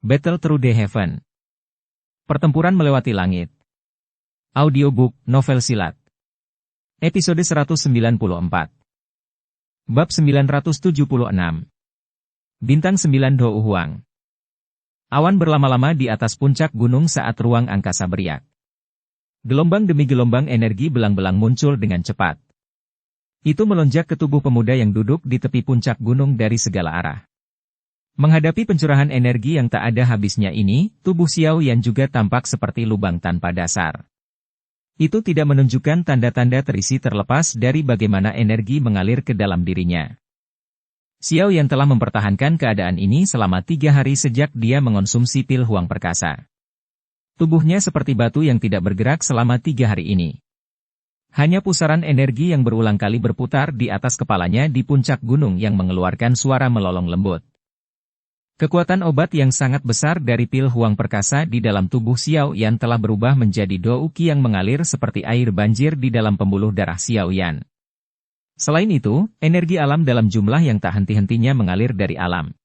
Battle Through the Heaven. Pertempuran melewati langit. Audiobook, novel silat. Episode 194. Bab 976. Bintang 9 Do Huang. Awan berlama-lama di atas puncak gunung saat ruang angkasa beriak. Gelombang demi gelombang energi belang-belang muncul dengan cepat. Itu melonjak ke tubuh pemuda yang duduk di tepi puncak gunung dari segala arah. Menghadapi pencurahan energi yang tak ada habisnya ini, tubuh Xiao Yan juga tampak seperti lubang tanpa dasar. Itu tidak menunjukkan tanda-tanda terisi terlepas dari bagaimana energi mengalir ke dalam dirinya. Xiao Yan telah mempertahankan keadaan ini selama 3 hari sejak dia mengonsumsi pil Huang Perkasa. Tubuhnya seperti batu yang tidak bergerak selama 3 hari ini. Hanya pusaran energi yang berulang kali berputar di atas kepalanya di puncak gunung yang mengeluarkan suara melolong lembut. Kekuatan obat yang sangat besar dari pil Huang Perkasa di dalam tubuh Xiao Yan telah berubah menjadi Do Qi yang mengalir seperti air banjir di dalam pembuluh darah Xiao Yan. Selain itu, energi alam dalam jumlah yang tak henti-hentinya mengalir dari alam.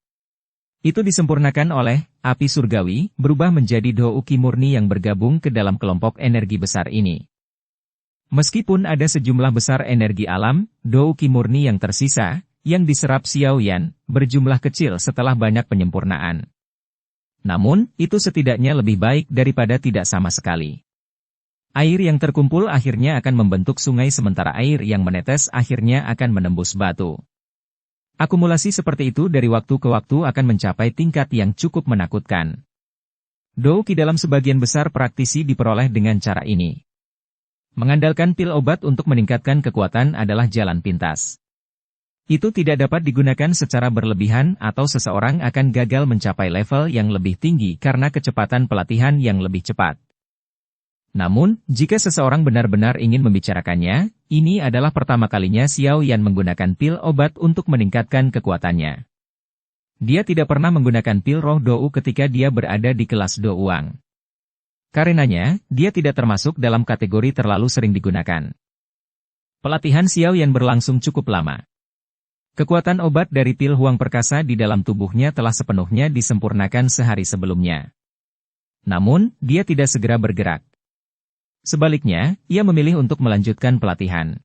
Itu disempurnakan oleh api surgawi, berubah menjadi Do Qi murni yang bergabung ke dalam kelompok energi besar ini. Meskipun ada sejumlah besar energi alam, Do Qi murni yang tersisa, yang diserap Xiao Yan, berjumlah kecil setelah banyak penyempurnaan. Namun, itu setidaknya lebih baik daripada tidak sama sekali. Air yang terkumpul akhirnya akan membentuk sungai sementara air yang menetes akhirnya akan menembus batu. Akumulasi seperti itu dari waktu ke waktu akan mencapai tingkat yang cukup menakutkan. Do Qi dalam sebagian besar praktisi diperoleh dengan cara ini. Mengandalkan pil obat untuk meningkatkan kekuatan adalah jalan pintas. Itu tidak dapat digunakan secara berlebihan atau seseorang akan gagal mencapai level yang lebih tinggi karena kecepatan pelatihan yang lebih cepat. Namun, jika seseorang benar-benar ingin membicarakannya, ini adalah pertama kalinya Xiao Yan menggunakan pil obat untuk meningkatkan kekuatannya. Dia tidak pernah menggunakan pil roh Dou ketika dia berada di kelas Do Wang. Karenanya, dia tidak termasuk dalam kategori terlalu sering digunakan. Pelatihan Xiao Yan berlangsung cukup lama. Kekuatan obat dari pil Huang Perkasa di dalam tubuhnya telah sepenuhnya disempurnakan sehari sebelumnya. Namun, dia tidak segera bergerak. Sebaliknya, ia memilih untuk melanjutkan pelatihan.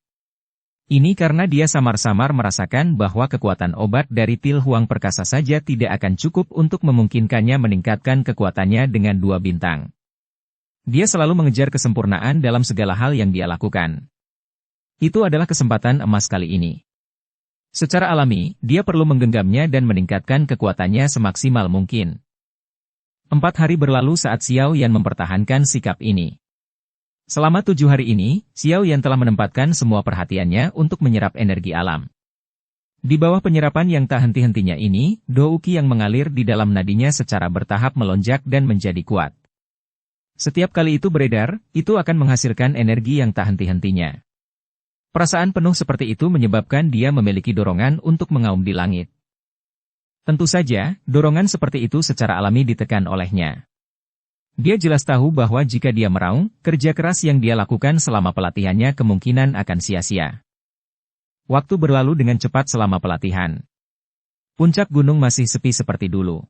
Ini karena dia samar-samar merasakan bahwa kekuatan obat dari pil Huang Perkasa saja tidak akan cukup untuk memungkinkannya meningkatkan kekuatannya dengan 2 bintang. Dia selalu mengejar kesempurnaan dalam segala hal yang dia lakukan. Itu adalah kesempatan emas kali ini. Secara alami, dia perlu menggenggamnya dan meningkatkan kekuatannya semaksimal mungkin. 4 hari berlalu saat Xiao Yan mempertahankan sikap ini. Selama 7 hari ini, Xiao Yan telah menempatkan semua perhatiannya untuk menyerap energi alam. Di bawah penyerapan yang tak henti-hentinya ini, Do Qi yang mengalir di dalam nadinya secara bertahap melonjak dan menjadi kuat. Setiap kali itu beredar, itu akan menghasilkan energi yang tak henti-hentinya. Perasaan penuh seperti itu menyebabkan dia memiliki dorongan untuk mengaum di langit. Tentu saja, dorongan seperti itu secara alami ditekan olehnya. Dia jelas tahu bahwa jika dia meraung, kerja keras yang dia lakukan selama pelatihannya kemungkinan akan sia-sia. Waktu berlalu dengan cepat selama pelatihan. Puncak gunung masih sepi seperti dulu.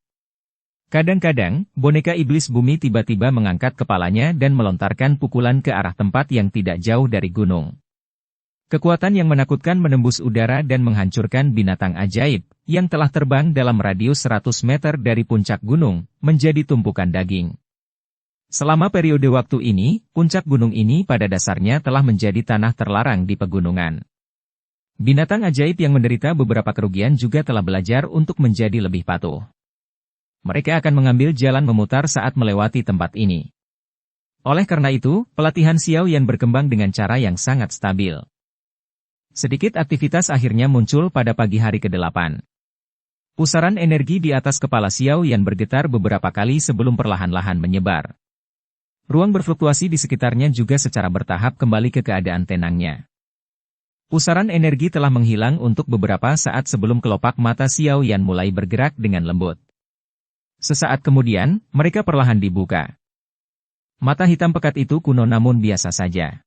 Kadang-kadang, boneka iblis bumi tiba-tiba mengangkat kepalanya dan melontarkan pukulan ke arah tempat yang tidak jauh dari gunung. Kekuatan yang menakutkan menembus udara dan menghancurkan binatang ajaib, yang telah terbang dalam radius 100 meter dari puncak gunung, menjadi tumpukan daging. Selama periode waktu ini, puncak gunung ini pada dasarnya telah menjadi tanah terlarang di pegunungan. Binatang ajaib yang menderita beberapa kerugian juga telah belajar untuk menjadi lebih patuh. Mereka akan mengambil jalan memutar saat melewati tempat ini. Oleh karena itu, pelatihan Xiao Yan berkembang dengan cara yang sangat stabil. Sedikit aktivitas akhirnya muncul pada pagi hari ke-8. Pusaran energi di atas kepala Xiao Yan bergetar beberapa kali sebelum perlahan-lahan menyebar. Ruang berfluktuasi di sekitarnya juga secara bertahap kembali ke keadaan tenangnya. Pusaran energi telah menghilang untuk beberapa saat sebelum kelopak mata Xiao Yan mulai bergerak dengan lembut. Sesaat kemudian, mereka perlahan dibuka. Mata hitam pekat itu kuno namun biasa saja.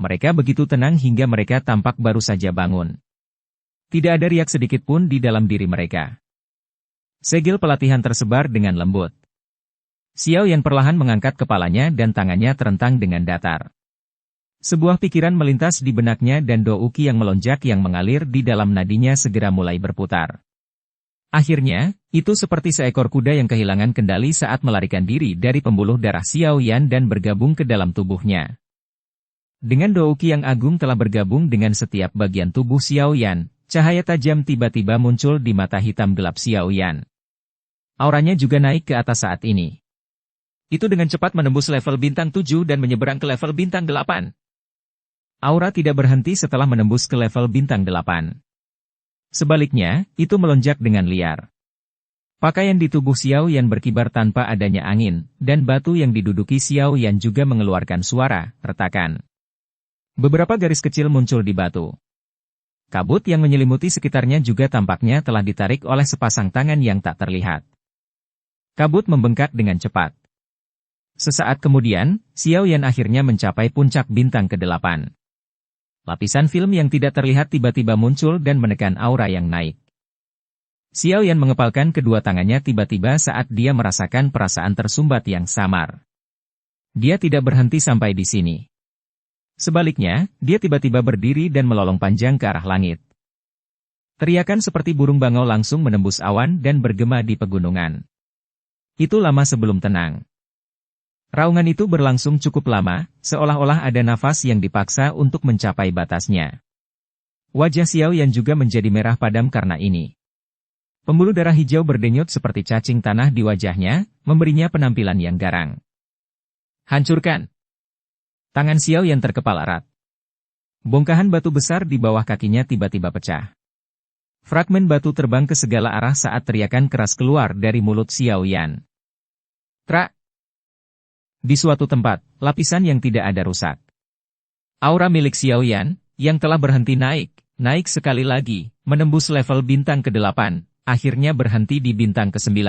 Mereka begitu tenang hingga mereka tampak baru saja bangun. Tidak ada riak sedikit pun di dalam diri mereka. Segel pelatihan tersebar dengan lembut. Xiao Yan perlahan mengangkat kepalanya dan tangannya terentang dengan datar. Sebuah pikiran melintas di benaknya dan douki yang melonjak yang mengalir di dalam nadinya segera mulai berputar. Akhirnya, itu seperti seekor kuda yang kehilangan kendali saat melarikan diri dari pembuluh darah Xiao Yan dan bergabung ke dalam tubuhnya. Dengan douki yang agung telah bergabung dengan setiap bagian tubuh Xiao Yan, cahaya tajam tiba-tiba muncul di mata hitam gelap Xiao Yan. Auranya juga naik ke atas saat ini. Itu dengan cepat menembus level bintang 7 dan menyeberang ke level bintang 8. Aura tidak berhenti setelah menembus ke level bintang 8. Sebaliknya, itu melonjak dengan liar. Pakaian di tubuh Xiao Yan berkibar tanpa adanya angin, dan batu yang diduduki Xiao Yan juga mengeluarkan suara, retakan. Beberapa garis kecil muncul di batu. Kabut yang menyelimuti sekitarnya juga tampaknya telah ditarik oleh sepasang tangan yang tak terlihat. Kabut membengkak dengan cepat. Sesaat kemudian, Xiao Yan akhirnya mencapai puncak bintang ke-8. Lapisan film yang tidak terlihat tiba-tiba muncul dan menekan aura yang naik. Xiao Yan mengepalkan kedua tangannya tiba-tiba saat dia merasakan perasaan tersumbat yang samar. Dia tidak berhenti sampai di sini. Sebaliknya, dia tiba-tiba berdiri dan melolong panjang ke arah langit. Teriakan seperti burung bangau langsung menembus awan dan bergema di pegunungan. Itu lama sebelum tenang. Raungan itu berlangsung cukup lama, seolah-olah ada nafas yang dipaksa untuk mencapai batasnya. Wajah Xiao Yan juga menjadi merah padam karena ini. Pembuluh darah hijau berdenyut seperti cacing tanah di wajahnya, memberinya penampilan yang garang. Hancurkan! Tangan Xiao Yan terkepal erat. Bongkahan batu besar di bawah kakinya tiba-tiba pecah. Fragmen batu terbang ke segala arah saat teriakan keras keluar dari mulut Xiao Yan. Trak! Di suatu tempat, lapisan yang tidak ada rusak. Aura milik Xiao Yan, yang telah berhenti naik sekali lagi, menembus level bintang ke-8, akhirnya berhenti di bintang ke-9.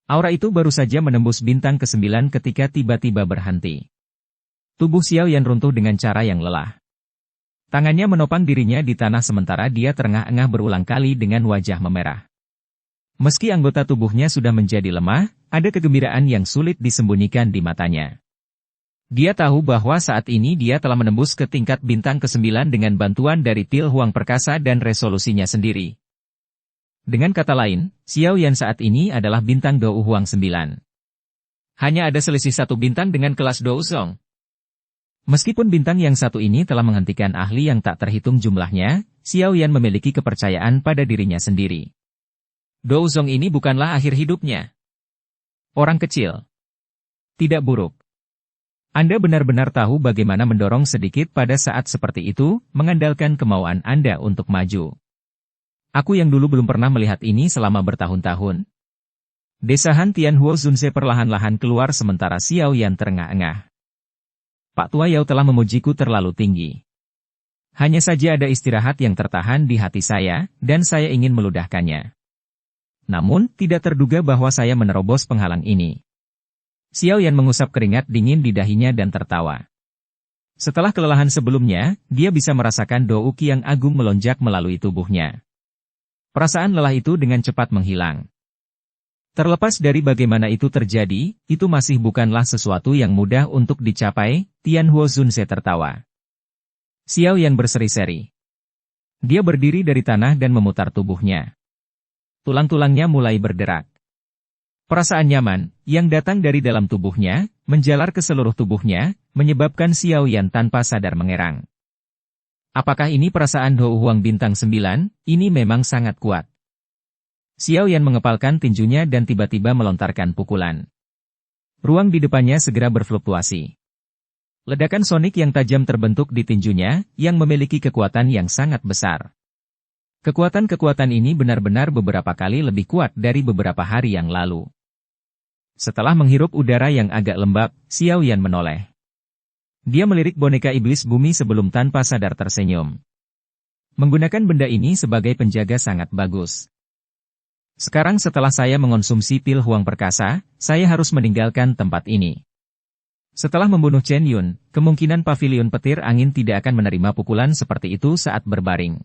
Aura itu baru saja menembus bintang ke-9 ketika tiba-tiba berhenti. Tubuh Xiao Yan runtuh dengan cara yang lelah. Tangannya menopang dirinya di tanah sementara dia terengah-engah berulang kali dengan wajah memerah. Meski anggota tubuhnya sudah menjadi lemah, ada kegembiraan yang sulit disembunyikan di matanya. Dia tahu bahwa saat ini dia telah menembus ke tingkat bintang ke-9 dengan bantuan dari pil Huang Perkasa dan resolusinya sendiri. Dengan kata lain, Xiao Yan saat ini adalah bintang Dou Huang 9. Hanya ada selisih satu bintang dengan kelas Dou Zong. Meskipun bintang yang satu ini telah menghentikan ahli yang tak terhitung jumlahnya, Xiao Yan memiliki kepercayaan pada dirinya sendiri. Dou Zong ini bukanlah akhir hidupnya. Orang kecil. Tidak buruk. Anda benar-benar tahu bagaimana mendorong sedikit pada saat seperti itu, mengandalkan kemauan Anda untuk maju. Aku yang dulu belum pernah melihat ini selama bertahun-tahun. Desahan Tianhuo Zunze perlahan-lahan keluar sementara Xiao Yan terengah-engah. Pak Tua Yao telah memujiku terlalu tinggi. Hanya saja ada istirahat yang tertahan di hati saya, dan saya ingin meludahkannya. Namun, tidak terduga bahwa saya menerobos penghalang ini. Xiao Yan mengusap keringat dingin di dahinya dan tertawa. Setelah kelelahan sebelumnya, dia bisa merasakan douki yang agung melonjak melalui tubuhnya. Perasaan lelah itu dengan cepat menghilang. Terlepas dari bagaimana itu terjadi, itu masih bukanlah sesuatu yang mudah untuk dicapai, Tianhuo Zunze tertawa. Xiao Yan berseri-seri. Dia berdiri dari tanah dan memutar tubuhnya. Tulang-tulangnya mulai berderak. Perasaan nyaman, yang datang dari dalam tubuhnya, menjalar ke seluruh tubuhnya, menyebabkan Xiao Yan tanpa sadar mengerang. Apakah ini perasaan Dou Huang bintang 9? Ini memang sangat kuat. Xiao Yan mengepalkan tinjunya dan tiba-tiba melontarkan pukulan. Ruang di depannya segera berfluktuasi. Ledakan sonik yang tajam terbentuk di tinjunya, yang memiliki kekuatan yang sangat besar. Kekuatan-kekuatan ini benar-benar beberapa kali lebih kuat dari beberapa hari yang lalu. Setelah menghirup udara yang agak lembab, Xiao Yan menoleh. Dia melirik boneka iblis bumi sebelum tanpa sadar tersenyum. Menggunakan benda ini sebagai penjaga sangat bagus. Sekarang setelah saya mengonsumsi pil Huang Perkasa, saya harus meninggalkan tempat ini. Setelah membunuh Chen Yun, kemungkinan pavilion petir angin tidak akan menerima pukulan seperti itu saat berbaring.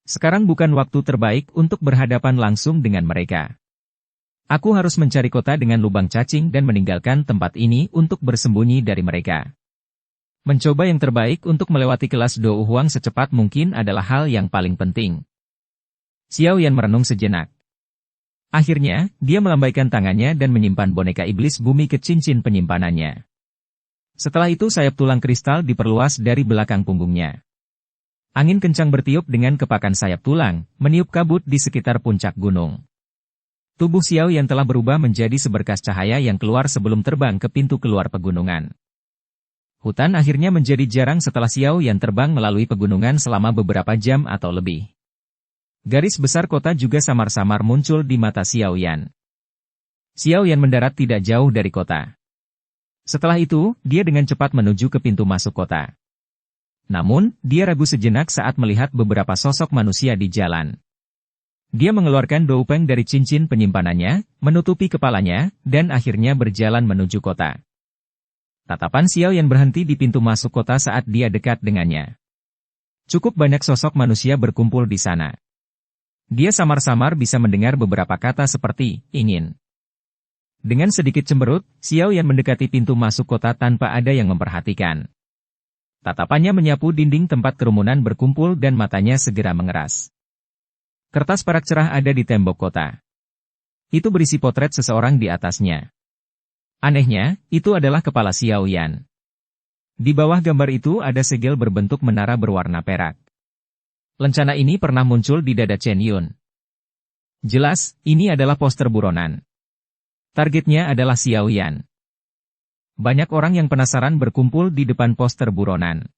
Sekarang bukan waktu terbaik untuk berhadapan langsung dengan mereka. Aku harus mencari kota dengan lubang cacing dan meninggalkan tempat ini untuk bersembunyi dari mereka. Mencoba yang terbaik untuk melewati kelas Dou Huang secepat mungkin adalah hal yang paling penting. Xiao Yan merenung sejenak. Akhirnya, dia melambaikan tangannya dan menyimpan boneka iblis bumi ke cincin penyimpanannya. Setelah itu sayap tulang kristal diperluas dari belakang punggungnya. Angin kencang bertiup dengan kepakan sayap tulang, meniup kabut di sekitar puncak gunung. Tubuh Xiao Yan telah berubah menjadi seberkas cahaya yang keluar sebelum terbang ke pintu keluar pegunungan. Hutan akhirnya menjadi jarang setelah Xiao Yan terbang melalui pegunungan selama beberapa jam atau lebih. Garis besar kota juga samar-samar muncul di mata Xiao Yan. Xiao Yan mendarat tidak jauh dari kota. Setelah itu, dia dengan cepat menuju ke pintu masuk kota. Namun, dia ragu sejenak saat melihat beberapa sosok manusia di jalan. Dia mengeluarkan doupeng dari cincin penyimpanannya, menutupi kepalanya, dan akhirnya berjalan menuju kota. Tatapan Xiao Yan berhenti di pintu masuk kota saat dia dekat dengannya. Cukup banyak sosok manusia berkumpul di sana. Dia samar-samar bisa mendengar beberapa kata seperti, ingin. Dengan sedikit cemberut, Xiao Yan mendekati pintu masuk kota tanpa ada yang memperhatikan. Tatapannya menyapu dinding tempat kerumunan berkumpul dan matanya segera mengeras. Kertas perak cerah ada di tembok kota. Itu berisi potret seseorang di atasnya. Anehnya, itu adalah kepala Xiao Yan. Di bawah gambar itu ada segel berbentuk menara berwarna perak. Lencana ini pernah muncul di dada Chen Yun. Jelas, ini adalah poster buronan. Targetnya adalah Xiao Yan. Banyak orang yang penasaran berkumpul di depan poster buronan.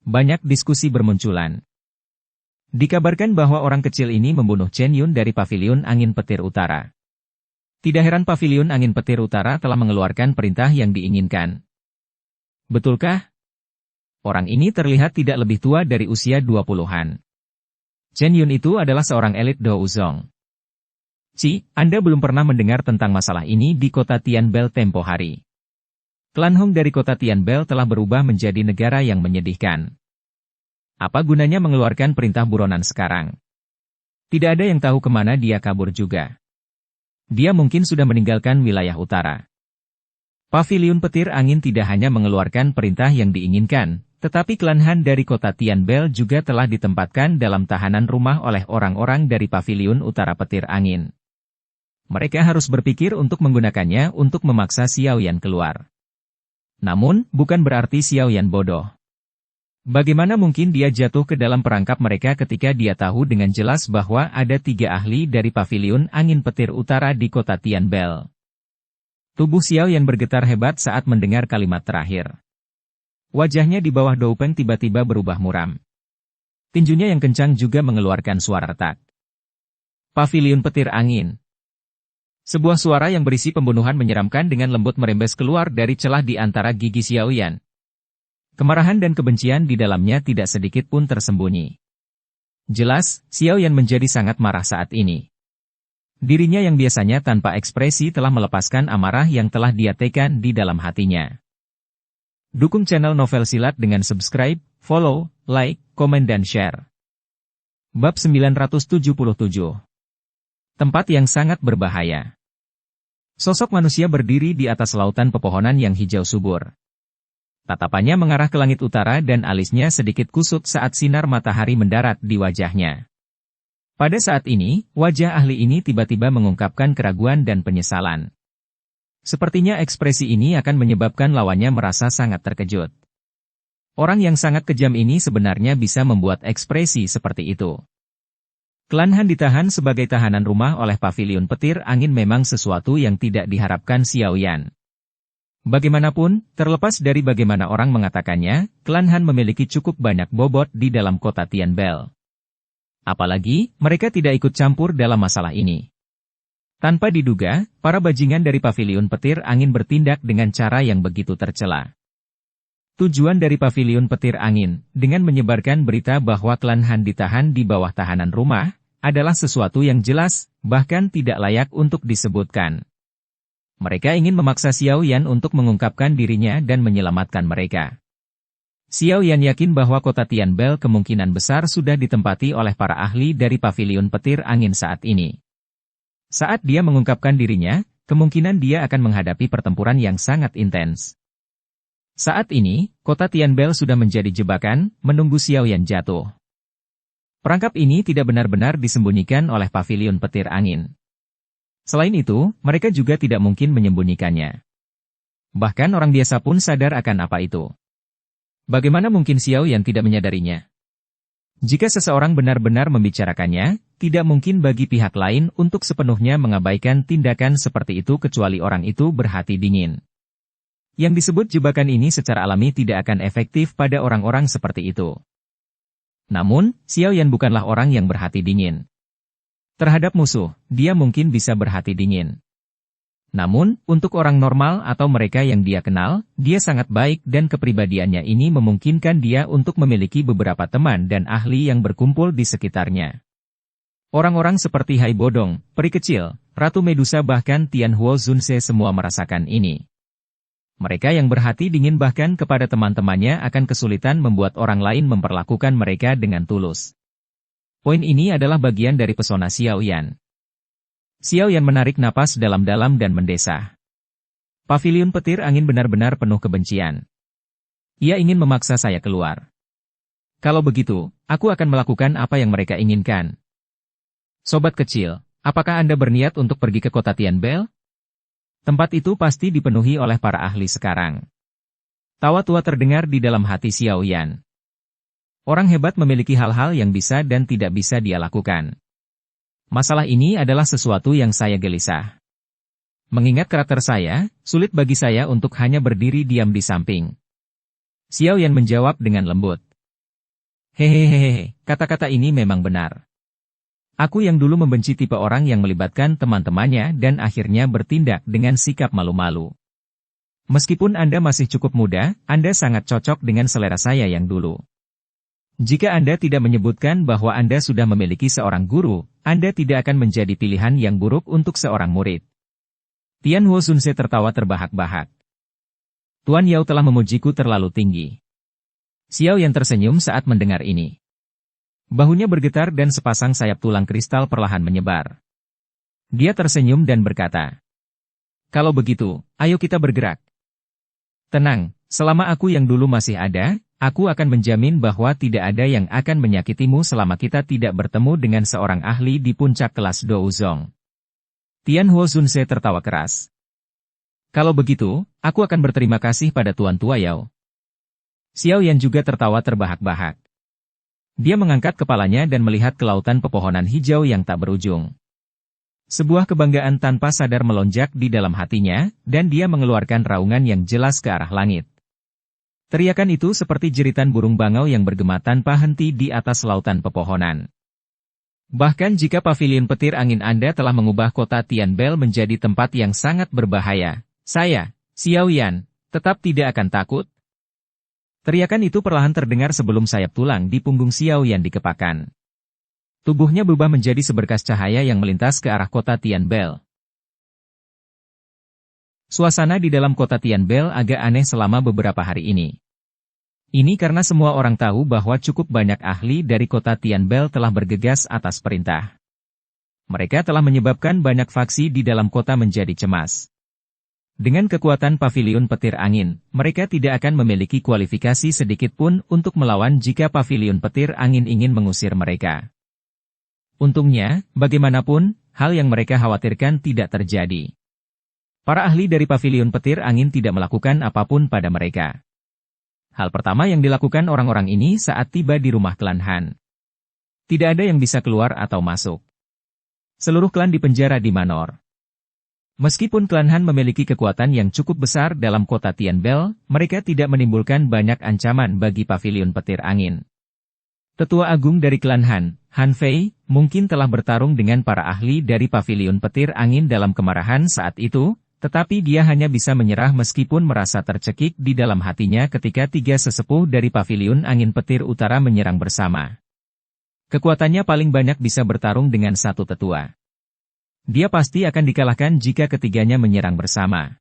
Banyak diskusi bermunculan. Dikabarkan bahwa orang kecil ini membunuh Chen Yun dari Paviliun Angin Petir Utara. Tidak heran Paviliun Angin Petir Utara telah mengeluarkan perintah yang diinginkan. Betulkah? Orang ini terlihat tidak lebih tua dari usia 20-an. Chen Yun itu adalah seorang elit Dou Zong. Anda belum pernah mendengar tentang masalah ini di kota Tianbel tempo hari. Klan Hong dari kota Tianbel telah berubah menjadi negara yang menyedihkan. Apa gunanya mengeluarkan perintah buronan sekarang? Tidak ada yang tahu kemana dia kabur juga. Dia mungkin sudah meninggalkan wilayah utara. Paviliun Petir Angin tidak hanya mengeluarkan perintah yang diinginkan, tetapi klan Han dari kota Tianbel juga telah ditempatkan dalam tahanan rumah oleh orang-orang dari Paviliun Utara Petir Angin. Mereka harus berpikir untuk menggunakannya untuk memaksa Xiao Yan keluar. Namun, bukan berarti Xiao Yan bodoh. Bagaimana mungkin dia jatuh ke dalam perangkap mereka ketika dia tahu dengan jelas bahwa ada 3 ahli dari Paviliun Angin Petir Utara di kota Tianbel. Tubuh Xiao Yan bergetar hebat saat mendengar kalimat terakhir. Wajahnya di bawah doupeng tiba-tiba berubah muram. Tinjunya yang kencang juga mengeluarkan suara retak. Paviliun Petir Angin. Sebuah suara yang berisi pembunuhan menyeramkan dengan lembut merembes keluar dari celah di antara gigi Xiao Yan. Kemarahan dan kebencian di dalamnya tidak sedikit pun tersembunyi. Jelas, Xiao Yan menjadi sangat marah saat ini. Dirinya yang biasanya tanpa ekspresi telah melepaskan amarah yang telah dia tekan di dalam hatinya. Dukung channel Novel Silat dengan subscribe, follow, like, komen dan share. Bab 977. Tempat yang sangat berbahaya. Sosok manusia berdiri di atas lautan pepohonan yang hijau subur. Tatapannya mengarah ke langit utara dan alisnya sedikit kusut saat sinar matahari mendarat di wajahnya. Pada saat ini, wajah ahli ini tiba-tiba mengungkapkan keraguan dan penyesalan. Sepertinya ekspresi ini akan menyebabkan lawannya merasa sangat terkejut. Orang yang sangat kejam ini sebenarnya bisa membuat ekspresi seperti itu. Klan Han ditahan sebagai tahanan rumah oleh Paviliun Petir Angin memang sesuatu yang tidak diharapkan Xiao Yan. Bagaimanapun, terlepas dari bagaimana orang mengatakannya, klan Han memiliki cukup banyak bobot di dalam kota Tianbel. Apalagi, mereka tidak ikut campur dalam masalah ini. Tanpa diduga, para bajingan dari Paviliun Petir Angin bertindak dengan cara yang begitu tercela. Tujuan dari Paviliun Petir Angin, dengan menyebarkan berita bahwa klan Han ditahan di bawah tahanan rumah, adalah sesuatu yang jelas, bahkan tidak layak untuk disebutkan. Mereka ingin memaksa Xiao Yan untuk mengungkapkan dirinya dan menyelamatkan mereka. Xiao Yan yakin bahwa kota Tianbel kemungkinan besar sudah ditempati oleh para ahli dari pavilion petir angin saat ini. Saat dia mengungkapkan dirinya, kemungkinan dia akan menghadapi pertempuran yang sangat intens. Saat ini, kota Tianbel sudah menjadi jebakan, menunggu Xiao Yan jatuh. Perangkap ini tidak benar-benar disembunyikan oleh pavilion petir angin. Selain itu, mereka juga tidak mungkin menyembunyikannya. Bahkan orang biasa pun sadar akan apa itu. Bagaimana mungkin Xiao Yan tidak menyadarinya? Jika seseorang benar-benar membicarakannya, tidak mungkin bagi pihak lain untuk sepenuhnya mengabaikan tindakan seperti itu kecuali orang itu berhati dingin. Yang disebut jebakan ini secara alami tidak akan efektif pada orang-orang seperti itu. Namun, Xiao Yan bukanlah orang yang berhati dingin. Terhadap musuh, dia mungkin bisa berhati dingin. Namun, untuk orang normal atau mereka yang dia kenal, dia sangat baik dan kepribadiannya ini memungkinkan dia untuk memiliki beberapa teman dan ahli yang berkumpul di sekitarnya. Orang-orang seperti Hai Bodong, Peri Kecil, Ratu Medusa bahkan Tianhuo Zunse semua merasakan ini. Mereka yang berhati dingin bahkan kepada teman-temannya akan kesulitan membuat orang lain memperlakukan mereka dengan tulus. Poin ini adalah bagian dari pesona Xiao Yan. Xiao Yan menarik napas dalam-dalam dan mendesah. Pavilion petir angin benar-benar penuh kebencian. Ia ingin memaksa saya keluar. Kalau begitu, aku akan melakukan apa yang mereka inginkan. Sobat kecil, apakah Anda berniat untuk pergi ke kota Tianbel? Tempat itu pasti dipenuhi oleh para ahli sekarang. Tawa tua terdengar di dalam hati Xiao Yan. Orang hebat memiliki hal-hal yang bisa dan tidak bisa dia lakukan. Masalah ini adalah sesuatu yang saya gelisah. Mengingat karakter saya, sulit bagi saya untuk hanya berdiri diam di samping. Xiao Yan menjawab dengan lembut. Hehehehe, kata-kata ini memang benar. Aku yang dulu membenci tipe orang yang melibatkan teman-temannya dan akhirnya bertindak dengan sikap malu-malu. Meskipun Anda masih cukup muda, Anda sangat cocok dengan selera saya yang dulu. Jika Anda tidak menyebutkan bahwa Anda sudah memiliki seorang guru, Anda tidak akan menjadi pilihan yang buruk untuk seorang murid. Tianhuo Zunse tertawa terbahak-bahak. Tuan Yao telah memujiku terlalu tinggi. Xiao Yan tersenyum saat mendengar ini. Bahunya bergetar dan sepasang sayap tulang kristal perlahan menyebar. Dia tersenyum dan berkata, "Kalau begitu, ayo kita bergerak." Tenang, selama aku yang dulu masih ada, aku akan menjamin bahwa tidak ada yang akan menyakitimu selama kita tidak bertemu dengan seorang ahli di puncak kelas Douzong. Tianhuo Zunse tertawa keras. Kalau begitu, aku akan berterima kasih pada Tuan Tua Yao. Xiao Yan juga tertawa terbahak-bahak. Dia mengangkat kepalanya dan melihat ke lautan pepohonan hijau yang tak berujung. Sebuah kebanggaan tanpa sadar melonjak di dalam hatinya, dan dia mengeluarkan raungan yang jelas ke arah langit. Teriakan itu seperti jeritan burung bangau yang bergema tanpa henti di atas lautan pepohonan. Bahkan jika pavilion petir angin Anda telah mengubah kota Tianbel menjadi tempat yang sangat berbahaya, saya, Xiao Yan, tetap tidak akan takut. Teriakan itu perlahan terdengar sebelum sayap tulang di punggung Xiao Yan dikepakkan. Tubuhnya berubah menjadi seberkas cahaya yang melintas ke arah kota Tianbel. Suasana di dalam kota Tianbel agak aneh selama beberapa hari ini. Ini karena semua orang tahu bahwa cukup banyak ahli dari kota Tianbel telah bergegas atas perintah. Mereka telah menyebabkan banyak faksi di dalam kota menjadi cemas. Dengan kekuatan pavilion petir angin, mereka tidak akan memiliki kualifikasi sedikit pun untuk melawan jika pavilion petir angin ingin mengusir mereka. Untungnya, bagaimanapun, hal yang mereka khawatirkan tidak terjadi. Para ahli dari pavilion petir angin tidak melakukan apapun pada mereka. Hal pertama yang dilakukan orang-orang ini saat tiba di rumah klan Han. Tidak ada yang bisa keluar atau masuk. Seluruh klan dipenjara di Manor. Meskipun klan Han memiliki kekuatan yang cukup besar dalam kota Tianbel, mereka tidak menimbulkan banyak ancaman bagi pavilion petir angin. Tetua Agung dari klan Han, Han Fei, mungkin telah bertarung dengan para ahli dari pavilion petir angin dalam kemarahan saat itu, tetapi dia hanya bisa menyerah meskipun merasa tercekik di dalam hatinya ketika tiga sesepuh dari pavilion angin petir utara menyerang bersama. Kekuatannya paling banyak bisa bertarung dengan satu tetua. Dia pasti akan dikalahkan jika ketiganya menyerang bersama.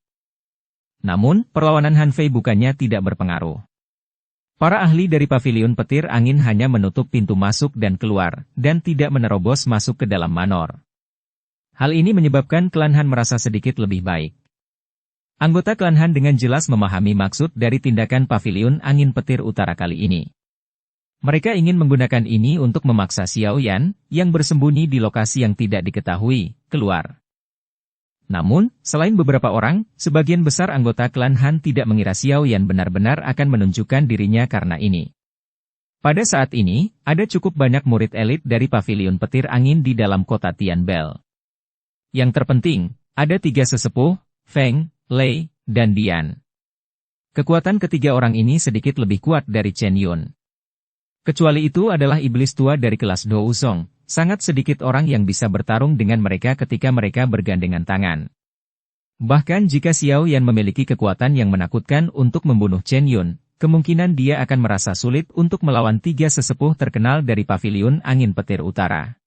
Namun, perlawanan Han Fei bukannya tidak berpengaruh. Para ahli dari paviliun petir angin hanya menutup pintu masuk dan keluar, dan tidak menerobos masuk ke dalam manor. Hal ini menyebabkan klan Han merasa sedikit lebih baik. Anggota klan Han dengan jelas memahami maksud dari tindakan paviliun angin petir utara kali ini. Mereka ingin menggunakan ini untuk memaksa Xiao Yan, yang bersembunyi di lokasi yang tidak diketahui, keluar. Namun, selain beberapa orang, sebagian besar anggota klan Han tidak mengira Xiao Yan benar-benar akan menunjukkan dirinya karena ini. Pada saat ini, ada cukup banyak murid elit dari paviliun petir angin di dalam kota Tianbel. Yang terpenting, ada 3 sesepuh, Feng, Lei, dan Dian. Kekuatan ketiga orang ini sedikit lebih kuat dari Chen Yun. Kecuali itu adalah iblis tua dari kelas Dou Song. Sangat sedikit orang yang bisa bertarung dengan mereka ketika mereka bergandengan tangan. Bahkan jika Xiao Yan memiliki kekuatan yang menakutkan untuk membunuh Chen Yun, kemungkinan dia akan merasa sulit untuk melawan 3 sesepuh terkenal dari paviliun angin petir utara.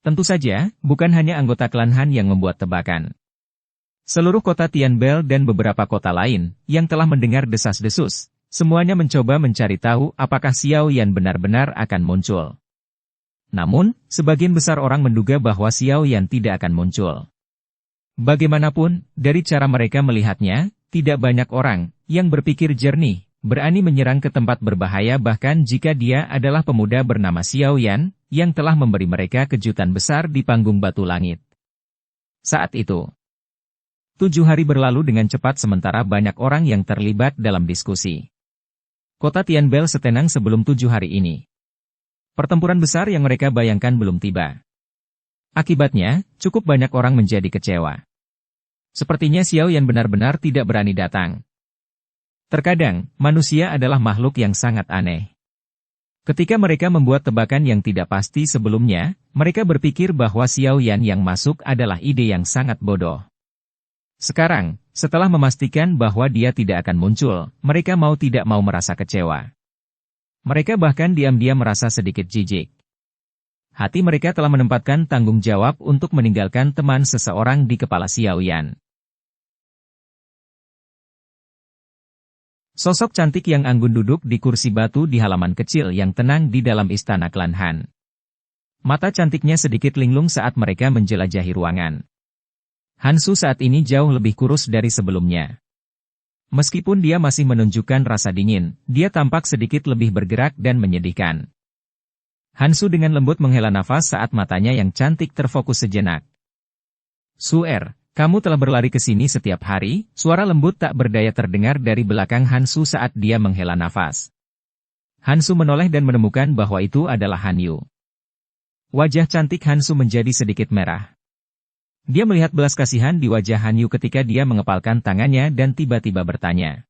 Tentu saja, bukan hanya anggota klan Han yang membuat tebakan. Seluruh kota Tianbel dan beberapa kota lain, yang telah mendengar desas-desus, semuanya mencoba mencari tahu apakah Xiao Yan benar-benar akan muncul. Namun, sebagian besar orang menduga bahwa Xiao Yan tidak akan muncul. Bagaimanapun, dari cara mereka melihatnya, tidak banyak orang yang berpikir jernih, berani menyerang ke tempat berbahaya bahkan jika dia adalah pemuda bernama Xiao Yan, yang telah memberi mereka kejutan besar di panggung batu langit. Saat itu, 7 hari berlalu dengan cepat sementara banyak orang yang terlibat dalam diskusi. Kota Tianbel setenang sebelum 7 hari ini. Pertempuran besar yang mereka bayangkan belum tiba. Akibatnya, cukup banyak orang menjadi kecewa. Sepertinya Xiao Yan benar-benar tidak berani datang. Terkadang, manusia adalah makhluk yang sangat aneh. Ketika mereka membuat tebakan yang tidak pasti sebelumnya, mereka berpikir bahwa Xiao Yan yang masuk adalah ide yang sangat bodoh. Sekarang, setelah memastikan bahwa dia tidak akan muncul, mereka mau tidak mau merasa kecewa. Mereka bahkan diam-diam merasa sedikit jijik. Hati mereka telah menempatkan tanggung jawab untuk meninggalkan teman seseorang di kepala Xiao Yan. Sosok cantik yang anggun duduk di kursi batu di halaman kecil yang tenang di dalam istana klan Han. Mata cantiknya sedikit linglung saat mereka menjelajahi ruangan. Hansu saat ini jauh lebih kurus dari sebelumnya. Meskipun dia masih menunjukkan rasa dingin, dia tampak sedikit lebih bergerak dan menyedihkan. Hansu dengan lembut menghela nafas saat matanya yang cantik terfokus sejenak. "Suer, kamu telah berlari ke sini setiap hari," suara lembut tak berdaya terdengar dari belakang Hansu saat dia menghela nafas. Hansu menoleh dan menemukan bahwa itu adalah Hanyu. Wajah cantik Hansu menjadi sedikit merah. Dia melihat belas kasihan di wajah Hanyu ketika dia mengepalkan tangannya dan tiba-tiba bertanya.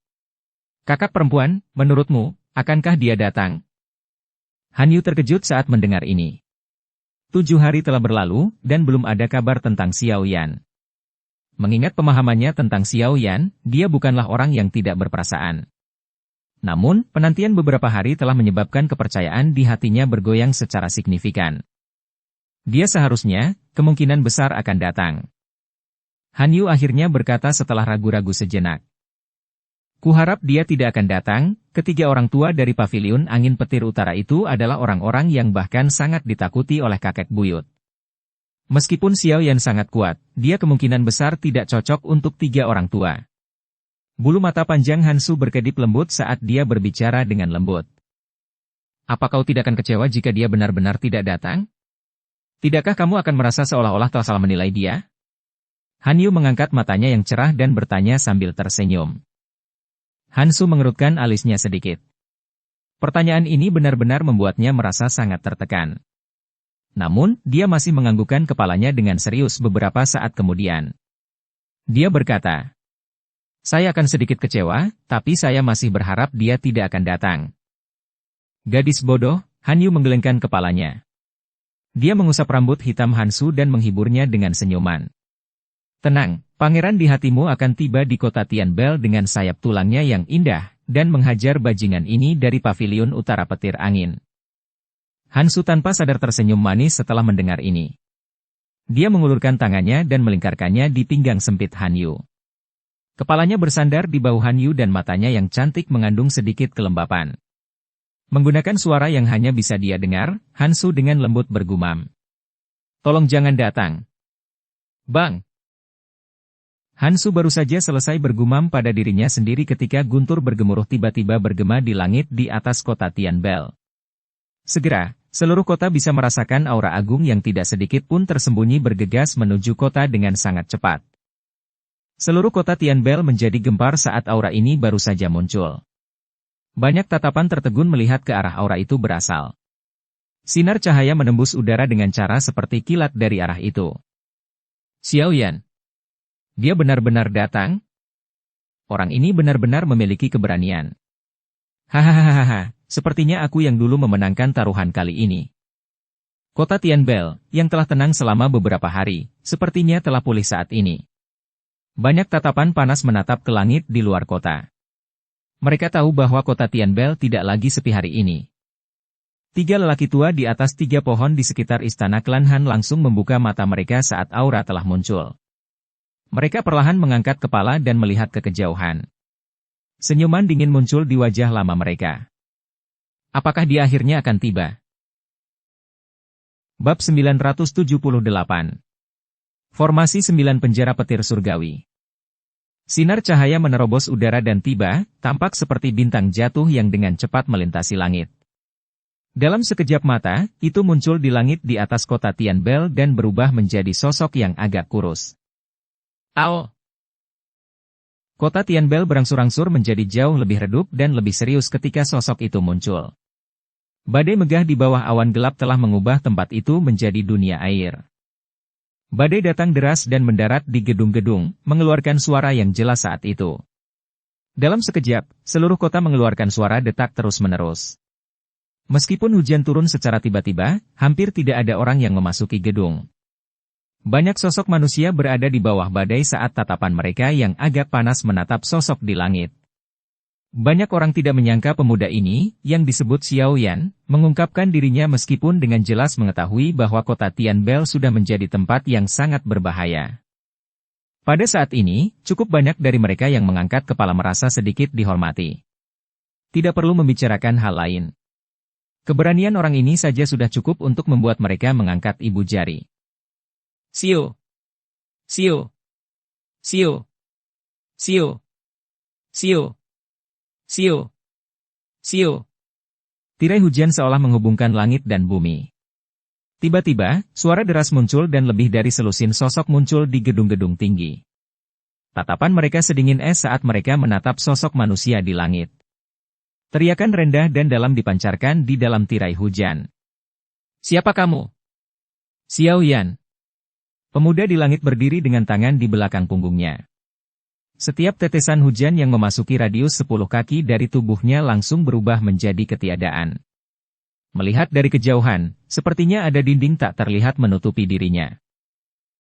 "Kakak perempuan, menurutmu, akankah dia datang?" Hanyu terkejut saat mendengar ini. 7 hari telah berlalu, dan belum ada kabar tentang Xiao Yan. Mengingat pemahamannya tentang Xiao Yan, dia bukanlah orang yang tidak berperasaan. Namun, penantian beberapa hari telah menyebabkan kepercayaan di hatinya bergoyang secara signifikan. Dia seharusnya, kemungkinan besar akan datang. Hanyu akhirnya berkata setelah ragu-ragu sejenak. "Kuharap dia tidak akan datang." Ketiga orang tua dari paviliun angin petir utara itu adalah orang-orang yang bahkan sangat ditakuti oleh kakek buyut. Meskipun Xiao Yan sangat kuat, dia kemungkinan besar tidak cocok untuk 3 orang tua. Bulu mata panjang Hansu berkedip lembut saat dia berbicara dengan lembut. "Apa kau tidak akan kecewa jika dia benar-benar tidak datang? Tidakkah kamu akan merasa seolah-olah telah salah menilai dia?" Hanyu mengangkat matanya yang cerah dan bertanya sambil tersenyum. Hansu mengerutkan alisnya sedikit. Pertanyaan ini benar-benar membuatnya merasa sangat tertekan. Namun, dia masih menganggukkan kepalanya dengan serius beberapa saat kemudian. Dia berkata, "Saya akan sedikit kecewa, tapi saya masih berharap dia tidak akan datang." Gadis bodoh, Hanyu menggelengkan kepalanya. Dia mengusap rambut hitam Hansu dan menghiburnya dengan senyuman. "Tenang, pangeran di hatimu akan tiba di kota Tianbel dengan sayap tulangnya yang indah, dan menghajar bajingan ini dari paviliun utara petir angin." Hansu tanpa sadar tersenyum manis setelah mendengar ini. Dia mengulurkan tangannya dan melingkarkannya di pinggang sempit Hanyu. Kepalanya bersandar di bahu Han Yu dan matanya yang cantik mengandung sedikit kelembapan. Menggunakan suara yang hanya bisa dia dengar, Han Su dengan lembut bergumam. Tolong jangan datang. Bang! Han Su baru saja selesai bergumam pada dirinya sendiri ketika guntur bergemuruh tiba-tiba bergema di langit di atas kota Tianbel. Segera, seluruh kota bisa merasakan aura agung yang tidak sedikit pun tersembunyi bergegas menuju kota dengan sangat cepat. Seluruh kota Tianbel menjadi gempar saat aura ini baru saja muncul. Banyak tatapan tertegun melihat ke arah aura itu berasal. Sinar cahaya menembus udara dengan cara seperti kilat dari arah itu. Xiao Yan. Dia benar-benar datang? Orang ini benar-benar memiliki keberanian. Hahaha, sepertinya aku yang dulu memenangkan taruhan kali ini. Kota Tianbel, yang telah tenang selama beberapa hari, sepertinya telah pulih saat ini. Banyak tatapan panas menatap ke langit di luar kota. Mereka tahu bahwa kota Tianbel tidak lagi sepi hari ini. 3 lelaki tua di atas 3 pohon di sekitar istana klan Han langsung membuka mata mereka saat aura telah muncul. Mereka perlahan mengangkat kepala dan melihat ke kejauhan. Senyuman dingin muncul di wajah lama mereka. Apakah dia akhirnya akan tiba? Bab 978. Formasi 9 penjara petir surgawi. Sinar cahaya menerobos udara dan tiba, tampak seperti bintang jatuh yang dengan cepat melintasi langit. Dalam sekejap mata, itu muncul di langit di atas kota Tianbel dan berubah menjadi sosok yang agak kurus. Ao! Kota Tianbel berangsur-angsur menjadi jauh lebih redup dan lebih serius ketika sosok itu muncul. Badai megah di bawah awan gelap telah mengubah tempat itu menjadi dunia air. Badai datang deras dan mendarat di gedung-gedung, mengeluarkan suara yang jelas saat itu. Dalam sekejap, seluruh kota mengeluarkan suara detak terus-menerus. Meskipun hujan turun secara tiba-tiba, hampir tidak ada orang yang memasuki gedung. Banyak sosok manusia berada di bawah badai saat tatapan mereka yang agak panas menatap sosok di langit. Banyak orang tidak menyangka pemuda ini, yang disebut Xiao Yan, mengungkapkan dirinya meskipun dengan jelas mengetahui bahwa kota Tianbel sudah menjadi tempat yang sangat berbahaya. Pada saat ini, cukup banyak dari mereka yang mengangkat kepala merasa sedikit dihormati. Tidak perlu membicarakan hal lain. Keberanian orang ini saja sudah cukup untuk membuat mereka mengangkat ibu jari. Xiao! Xiao! Xiao! Xiao! Xiao! Xiao! Xiao! Tirai hujan seolah menghubungkan langit dan bumi. Tiba-tiba, suara deras muncul dan lebih dari selusin sosok muncul di gedung-gedung tinggi. Tatapan mereka sedingin es saat mereka menatap sosok manusia di langit. Teriakan rendah dan dalam dipancarkan di dalam tirai hujan. Siapa kamu? Xiao Yan. Pemuda di langit berdiri dengan tangan di belakang punggungnya. Setiap tetesan hujan yang memasuki radius 10 kaki dari tubuhnya langsung berubah menjadi ketiadaan. Melihat dari kejauhan, sepertinya ada dinding tak terlihat menutupi dirinya.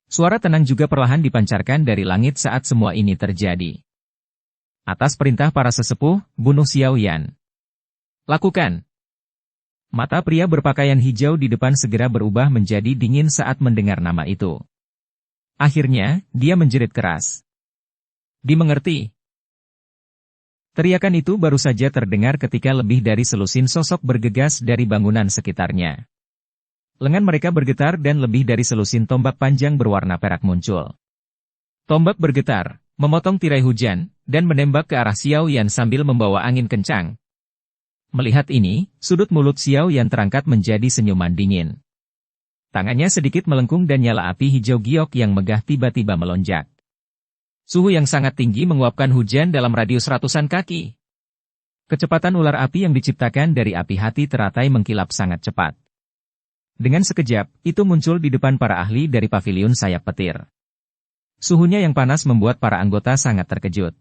Suara tenang juga perlahan dipancarkan dari langit saat semua ini terjadi. Atas perintah para sesepuh, bunuh Xiao Yan. Lakukan. Mata pria berpakaian hijau di depan segera berubah menjadi dingin saat mendengar nama itu. Akhirnya, dia menjerit keras. Dimengerti. Teriakan itu baru saja terdengar ketika lebih dari selusin sosok bergegas dari bangunan sekitarnya. Lengan mereka bergetar dan lebih dari selusin tombak panjang berwarna perak muncul. Tombak bergetar, memotong tirai hujan, dan menembak ke arah Xiao Yan sambil membawa angin kencang. Melihat ini, sudut mulut Xiao Yan terangkat menjadi senyuman dingin. Tangannya sedikit melengkung dan nyala api hijau giok yang megah tiba-tiba melonjak. Suhu yang sangat tinggi menguapkan hujan dalam radius ratusan kaki. Kecepatan ular api yang diciptakan dari api hati teratai mengkilap sangat cepat. Dengan sekejap, itu muncul di depan para ahli dari paviliun sayap petir. Suhunya yang panas membuat para anggota sangat terkejut.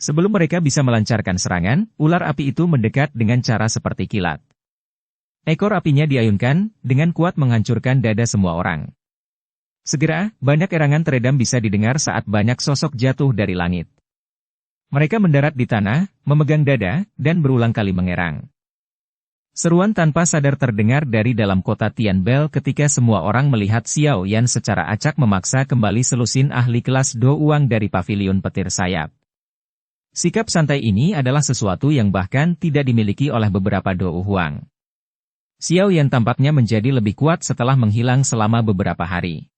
Sebelum mereka bisa melancarkan serangan, ular api itu mendekat dengan cara seperti kilat. Ekor apinya diayunkan, dengan kuat menghancurkan dada semua orang. Segera, banyak erangan teredam bisa didengar saat banyak sosok jatuh dari langit. Mereka mendarat di tanah, memegang dada, dan berulang kali mengerang. Seruan tanpa sadar terdengar dari dalam kota Tianbel ketika semua orang melihat Xiao Yan secara acak memaksa kembali selusin ahli kelas Do Uang dari pavilion petir sayap. Sikap santai ini adalah sesuatu yang bahkan tidak dimiliki oleh beberapa Do Uang. Xiao Yan tampaknya menjadi lebih kuat setelah menghilang selama beberapa hari.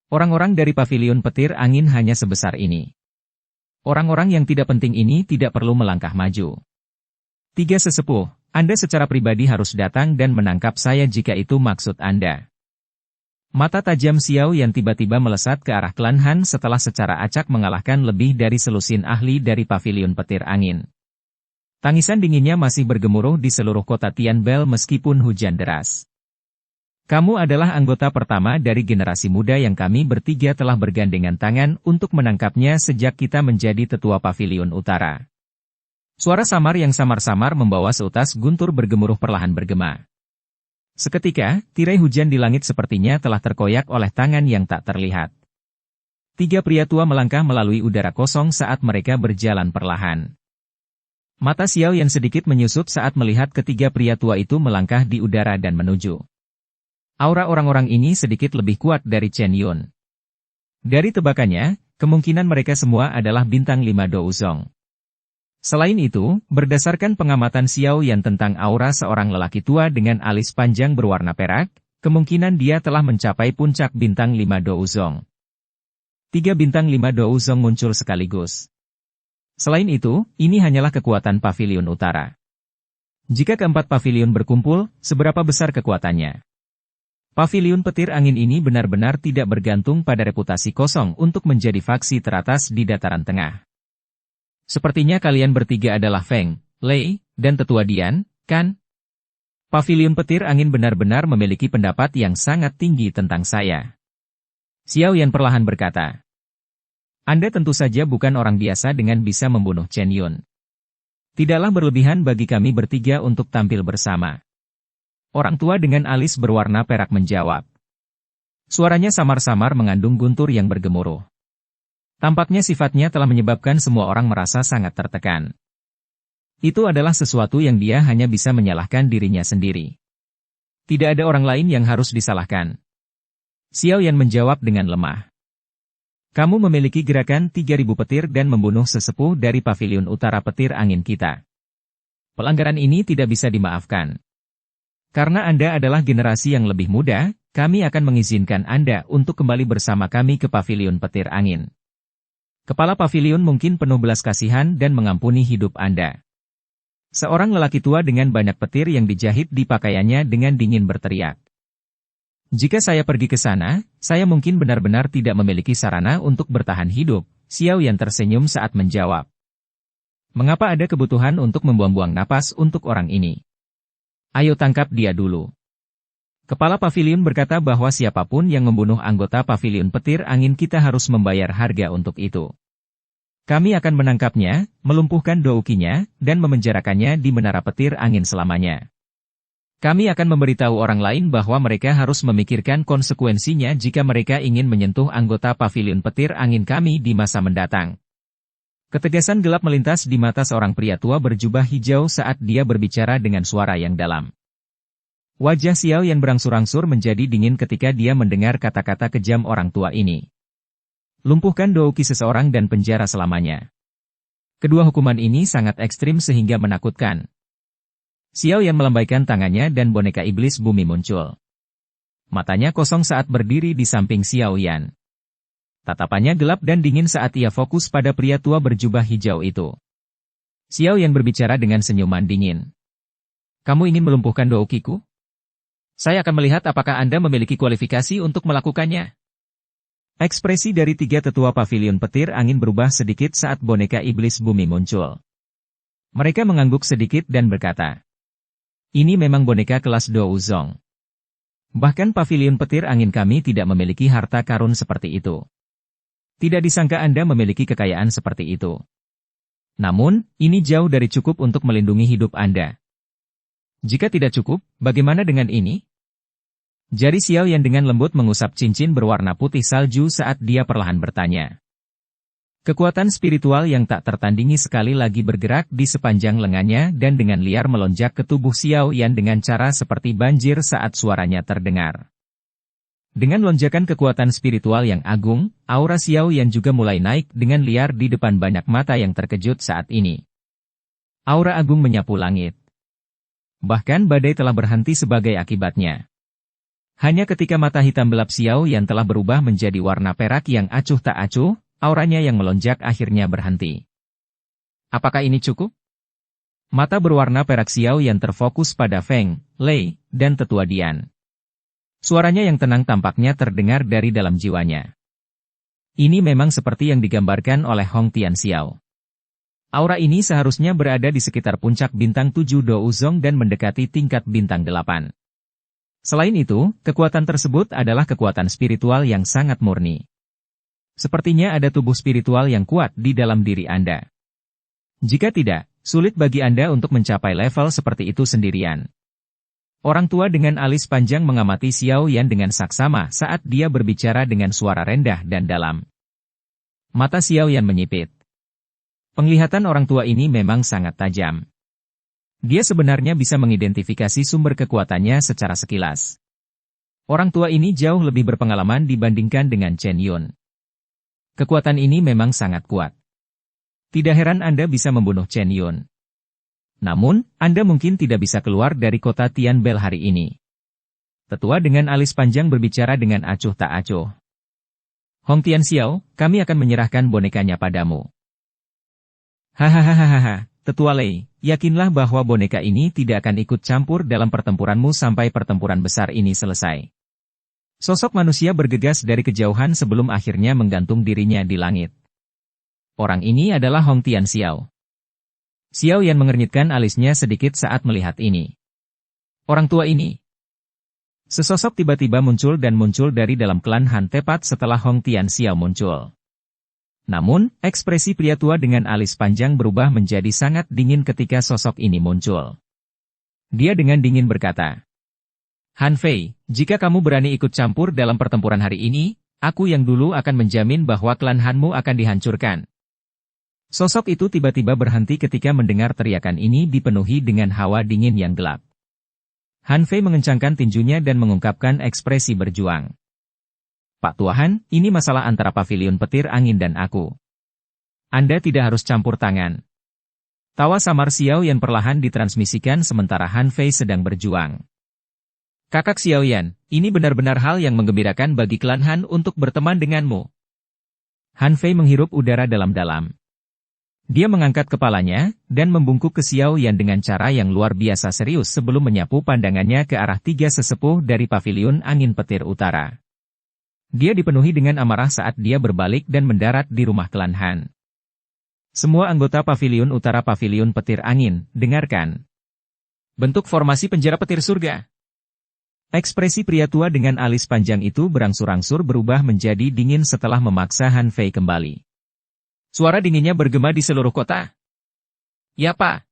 Orang-orang dari pavilion petir angin hanya sebesar ini. Orang-orang yang tidak penting ini tidak perlu melangkah maju. 3 sesepuh, Anda secara pribadi harus datang dan menangkap saya jika itu maksud Anda. Mata tajam Xiao Yan tiba-tiba melesat ke arah klan Han setelah secara acak mengalahkan lebih dari selusin ahli dari pavilion petir angin. Tangisan dinginnya masih bergemuruh di seluruh kota Tianbel meskipun hujan deras. Kamu adalah anggota pertama dari generasi muda yang kami bertiga telah bergandengan tangan untuk menangkapnya sejak kita menjadi tetua pavilion utara. Suara samar yang samar-samar membawa seutas guntur bergemuruh perlahan bergema. Seketika, tirai hujan di langit sepertinya telah terkoyak oleh tangan yang tak terlihat. 3 pria tua melangkah melalui udara kosong saat mereka berjalan perlahan. Mata Xiao Yan sedikit menyusut saat melihat ketiga pria tua itu melangkah di udara dan menuju. Aura orang-orang ini sedikit lebih kuat dari Chen Yun. Dari tebakannya, kemungkinan mereka semua adalah bintang 5 Douzong. Selain itu, berdasarkan pengamatan Xiao Yan tentang aura seorang lelaki tua dengan alis panjang berwarna perak, kemungkinan dia telah mencapai puncak bintang 5 Douzong. 3 bintang 5 Douzong muncul sekaligus. Selain itu, ini hanyalah kekuatan pavilion utara. Jika keempat pavilion berkumpul, seberapa besar kekuatannya? Pavilion petir angin ini benar-benar tidak bergantung pada reputasi kosong untuk menjadi faksi teratas di dataran tengah. Sepertinya kalian bertiga adalah Feng, Lei, dan tetua Dian, kan? Pavilion petir angin benar-benar memiliki pendapat yang sangat tinggi tentang saya. Xiao Yan perlahan berkata. Anda tentu saja bukan orang biasa dengan bisa membunuh Chen Yun. Tidaklah berlebihan bagi kami bertiga untuk tampil bersama. Orang tua dengan alis berwarna perak menjawab. Suaranya samar-samar mengandung guntur yang bergemuruh. Tampaknya sifatnya telah menyebabkan semua orang merasa sangat tertekan. Itu adalah sesuatu yang dia hanya bisa menyalahkan dirinya sendiri. Tidak ada orang lain yang harus disalahkan. Xiao Yan menjawab dengan lemah. Kamu memiliki gerakan 3.000 petir dan membunuh sesepuh dari pavilion utara petir angin kita. Pelanggaran ini tidak bisa dimaafkan. Karena Anda adalah generasi yang lebih muda, kami akan mengizinkan Anda untuk kembali bersama kami ke pavilion petir angin. Kepala pavilion mungkin penuh belas kasihan dan mengampuni hidup Anda. Seorang lelaki tua dengan banyak petir yang dijahit di pakaiannya dengan dingin berteriak. Jika saya pergi ke sana, saya mungkin benar-benar tidak memiliki sarana untuk bertahan hidup. Xiao Yan tersenyum saat menjawab. Mengapa ada kebutuhan untuk membuang-buang napas untuk orang ini? Ayo tangkap dia dulu. Kepala pavilion berkata bahwa siapapun yang membunuh anggota pavilion petir angin kita harus membayar harga untuk itu. Kami akan menangkapnya, melumpuhkan doukinya, dan memenjarakannya di menara petir angin selamanya. Kami akan memberitahu orang lain bahwa mereka harus memikirkan konsekuensinya jika mereka ingin menyentuh anggota pavilion petir angin kami di masa mendatang. Ketegasan gelap melintas di mata seorang pria tua berjubah hijau saat dia berbicara dengan suara yang dalam. Wajah Xiao Yan berangsur-angsur menjadi dingin ketika dia mendengar kata-kata kejam orang tua ini. Lumpuhkan douki seseorang dan penjara selamanya. Kedua hukuman ini sangat ekstrim sehingga menakutkan. Xiao Yan melambaikan tangannya dan boneka iblis bumi muncul. Matanya kosong saat berdiri di samping Xiao Yan. Tatapannya gelap dan dingin saat ia fokus pada pria tua berjubah hijau itu. Xiao Yan berbicara dengan senyuman dingin. Kamu ingin melumpuhkan doukiku? Saya akan melihat apakah Anda memiliki kualifikasi untuk melakukannya. Ekspresi dari 3 tetua pavilion petir angin berubah sedikit saat boneka iblis bumi muncul. Mereka mengangguk sedikit dan berkata, ini memang boneka kelas Douzong. Bahkan pavilion petir angin kami tidak memiliki harta karun seperti itu. Tidak disangka Anda memiliki kekayaan seperti itu. Namun, ini jauh dari cukup untuk melindungi hidup Anda. Jika tidak cukup, bagaimana dengan ini? Jari Xiao Yan dengan lembut mengusap cincin berwarna putih salju saat dia perlahan bertanya. Kekuatan spiritual yang tak tertandingi sekali lagi bergerak di sepanjang lengannya dan dengan liar melonjak ke tubuh Xiao Yan dengan cara seperti banjir saat suaranya terdengar. Dengan lonjakan kekuatan spiritual yang agung, aura Xiao Yan juga mulai naik dengan liar di depan banyak mata yang terkejut saat ini. Aura agung menyapu langit. Bahkan badai telah berhenti sebagai akibatnya. Hanya ketika mata hitam gelap Xiao Yan telah berubah menjadi warna perak yang acuh tak acuh, auranya yang melonjak akhirnya berhenti. Apakah ini cukup? Mata berwarna perak Xiao Yan terfokus pada Feng, Lei, dan Tetua Dian. Suaranya yang tenang tampaknya terdengar dari dalam jiwanya. Ini memang seperti yang digambarkan oleh Hong Tianxiao. Aura ini seharusnya berada di sekitar puncak bintang 7 Douzong dan mendekati tingkat bintang 8. Selain itu, kekuatan tersebut adalah kekuatan spiritual yang sangat murni. Sepertinya ada tubuh spiritual yang kuat di dalam diri Anda. Jika tidak, sulit bagi Anda untuk mencapai level seperti itu sendirian. Orang tua dengan alis panjang mengamati Xiao Yan dengan saksama saat dia berbicara dengan suara rendah dan dalam. Mata Xiao Yan menyipit. Penglihatan orang tua ini memang sangat tajam. Dia sebenarnya bisa mengidentifikasi sumber kekuatannya secara sekilas. Orang tua ini jauh lebih berpengalaman dibandingkan dengan Chen Yun. Kekuatan ini memang sangat kuat. Tidak heran Anda bisa membunuh Chen Yun. Namun, Anda mungkin tidak bisa keluar dari kota Tianbel hari ini. Tetua dengan alis panjang berbicara dengan acuh tak acuh. Hong Tianxiao, kami akan menyerahkan bonekanya padamu. Hahaha, Tetua Lei, yakinlah bahwa boneka ini tidak akan ikut campur dalam pertempuranmu sampai pertempuran besar ini selesai. Sosok manusia bergegas dari kejauhan sebelum akhirnya menggantung dirinya di langit. Orang ini adalah Hong Tianxiao. Xiao Yan mengernyitkan alisnya sedikit saat melihat ini. Orang tua ini. Sesosok tiba-tiba muncul dari dalam klan Han tepat setelah Hong Tianxiao muncul. Namun, ekspresi pria tua dengan alis panjang berubah menjadi sangat dingin ketika sosok ini muncul. Dia dengan dingin berkata, Han Fei, jika kamu berani ikut campur dalam pertempuran hari ini, aku yang dulu akan menjamin bahwa klan Hanmu akan dihancurkan. Sosok itu tiba-tiba berhenti ketika mendengar teriakan ini dipenuhi dengan hawa dingin yang gelap. Han Fei mengencangkan tinjunya dan mengungkapkan ekspresi berjuang. Pak Tuahan, ini masalah antara pavilion petir angin dan aku. Anda tidak harus campur tangan. Tawa samar Xiao Yan perlahan ditransmisikan sementara Han Fei sedang berjuang. Kakak Xiao Yan, ini benar-benar hal yang menggembirakan bagi klan Han untuk berteman denganmu. Han Fei menghirup udara dalam-dalam. Dia mengangkat kepalanya, dan membungkuk ke Xiao Yan dengan cara yang luar biasa serius sebelum menyapu pandangannya ke arah tiga sesepuh dari pavilion angin petir utara. Dia dipenuhi dengan amarah saat dia berbalik dan mendarat di rumah klan Han. Semua anggota pavilion utara pavilion petir angin, dengarkan. Bentuk formasi penjara petir surga. Ekspresi pria tua dengan alis panjang itu berangsur-angsur berubah menjadi dingin setelah memaksa Han Fei kembali. Suara dinginnya bergema di seluruh kota. Ya Pak.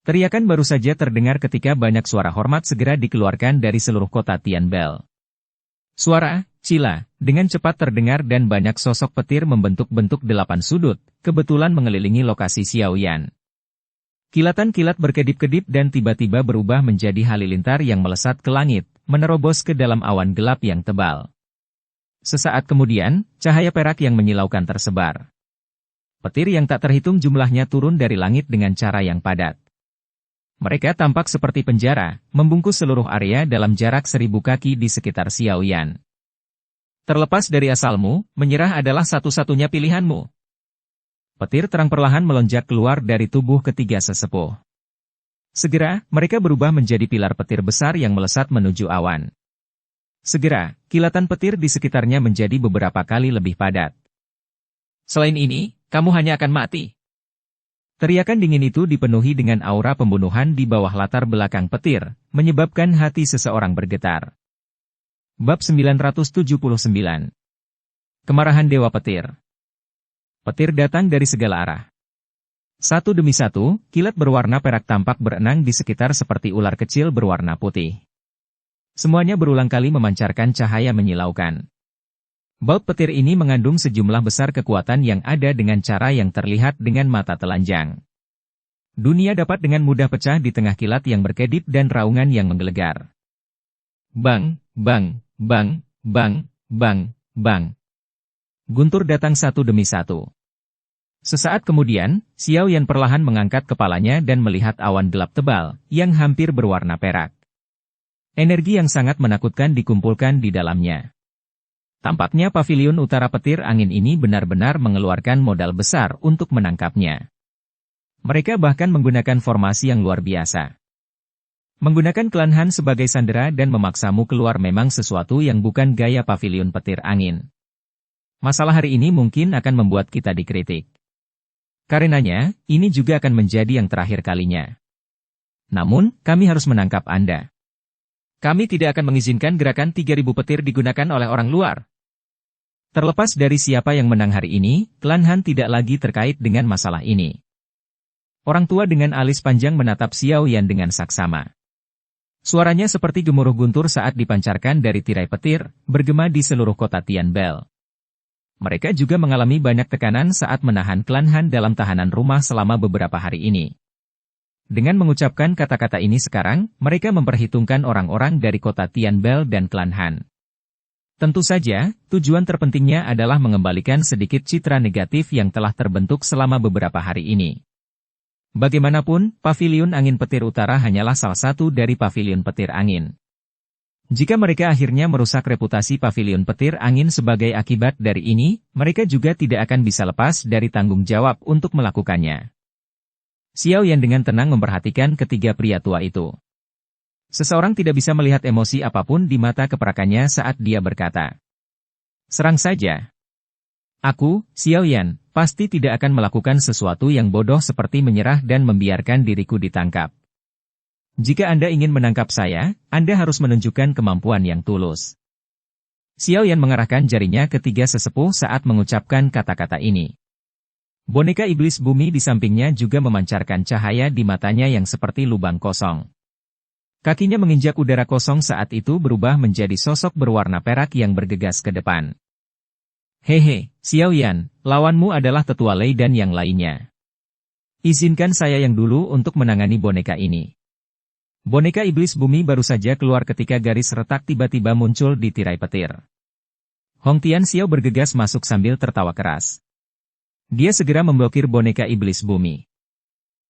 Teriakan baru saja terdengar ketika banyak suara hormat segera dikeluarkan dari seluruh kota Tianbel. Suara, cila, dengan cepat terdengar dan banyak sosok petir membentuk-bentuk 8 sudut, kebetulan mengelilingi lokasi Xiao Yan. Kilatan-kilat berkedip-kedip dan tiba-tiba berubah menjadi halilintar yang melesat ke langit, menerobos ke dalam awan gelap yang tebal. Sesaat kemudian, cahaya perak yang menyilaukan tersebar. Petir yang tak terhitung jumlahnya turun dari langit dengan cara yang padat. Mereka tampak seperti penjara, membungkus seluruh area dalam jarak 1000 kaki di sekitar Xiao Yan. Terlepas dari asalmu, menyerah adalah satu-satunya pilihanmu. Petir terang perlahan melonjak keluar dari tubuh ketiga sesepuh. Segera, mereka berubah menjadi pilar petir besar yang melesat menuju awan. Segera, kilatan petir di sekitarnya menjadi beberapa kali lebih padat. Selain ini, kamu hanya akan mati. Teriakan dingin itu dipenuhi dengan aura pembunuhan di bawah latar belakang petir, menyebabkan hati seseorang bergetar. Bab 979. Kemarahan Dewa Petir. Petir datang dari segala arah. Satu demi satu, kilat berwarna perak tampak berenang di sekitar seperti ular kecil berwarna putih. Semuanya berulang kali memancarkan cahaya menyilaukan. Baut petir ini mengandung sejumlah besar kekuatan yang ada dengan cara yang terlihat dengan mata telanjang. Dunia dapat dengan mudah pecah di tengah kilat yang berkedip dan raungan yang menggelegar. Bang, bang, bang, bang, bang, bang. Guntur datang satu demi satu. Sesaat kemudian, Xiao Yan perlahan mengangkat kepalanya dan melihat awan gelap tebal, yang hampir berwarna perak. Energi yang sangat menakutkan dikumpulkan di dalamnya. Tampaknya pavilion utara petir angin ini benar-benar mengeluarkan modal besar untuk menangkapnya. Mereka bahkan menggunakan formasi yang luar biasa. Menggunakan klan Han sebagai sandera dan memaksamu keluar memang sesuatu yang bukan gaya pavilion petir angin. Masalah hari ini mungkin akan membuat kita dikritik. Karenanya, ini juga akan menjadi yang terakhir kalinya. Namun, kami harus menangkap Anda. Kami tidak akan mengizinkan gerakan 3.000 petir digunakan oleh orang luar. Terlepas dari siapa yang menang hari ini, klan Han tidak lagi terkait dengan masalah ini. Orang tua dengan alis panjang menatap Xiao Yan dengan saksama. Suaranya seperti gemuruh guntur saat dipancarkan dari tirai petir, bergema di seluruh kota Tianbel. Mereka juga mengalami banyak tekanan saat menahan klan Han dalam tahanan rumah selama beberapa hari ini. Dengan mengucapkan kata-kata ini sekarang, mereka memperhitungkan orang-orang dari kota Tianbel dan klan Han. Tentu saja, tujuan terpentingnya adalah mengembalikan sedikit citra negatif yang telah terbentuk selama beberapa hari ini. Bagaimanapun, pavilion angin petir utara hanyalah salah satu dari pavilion petir angin. Jika mereka akhirnya merusak reputasi pavilion petir angin sebagai akibat dari ini, mereka juga tidak akan bisa lepas dari tanggung jawab untuk melakukannya. Xiao Yan dengan tenang memperhatikan ketiga pria tua itu. Seseorang tidak bisa melihat emosi apapun di mata keperakannya saat dia berkata, "Serang saja. Aku, Xiao Yan, pasti tidak akan melakukan sesuatu yang bodoh seperti menyerah dan membiarkan diriku ditangkap. Jika Anda ingin menangkap saya, Anda harus menunjukkan kemampuan yang tulus." Xiao Yan mengarahkan jarinya ke tiga sesepuh saat mengucapkan kata-kata ini. Boneka iblis bumi di sampingnya juga memancarkan cahaya di matanya yang seperti lubang kosong. Kakinya menginjak udara kosong saat itu berubah menjadi sosok berwarna perak yang bergegas ke depan. "Hehe, Xiao Yan, lawanmu adalah Tetua Lei dan yang lainnya. Izinkan saya yang dulu untuk menangani boneka ini." Boneka iblis bumi baru saja keluar ketika garis retak tiba-tiba muncul di tirai petir. Hong Tian Xiao bergegas masuk sambil tertawa keras. Dia segera memblokir boneka iblis bumi.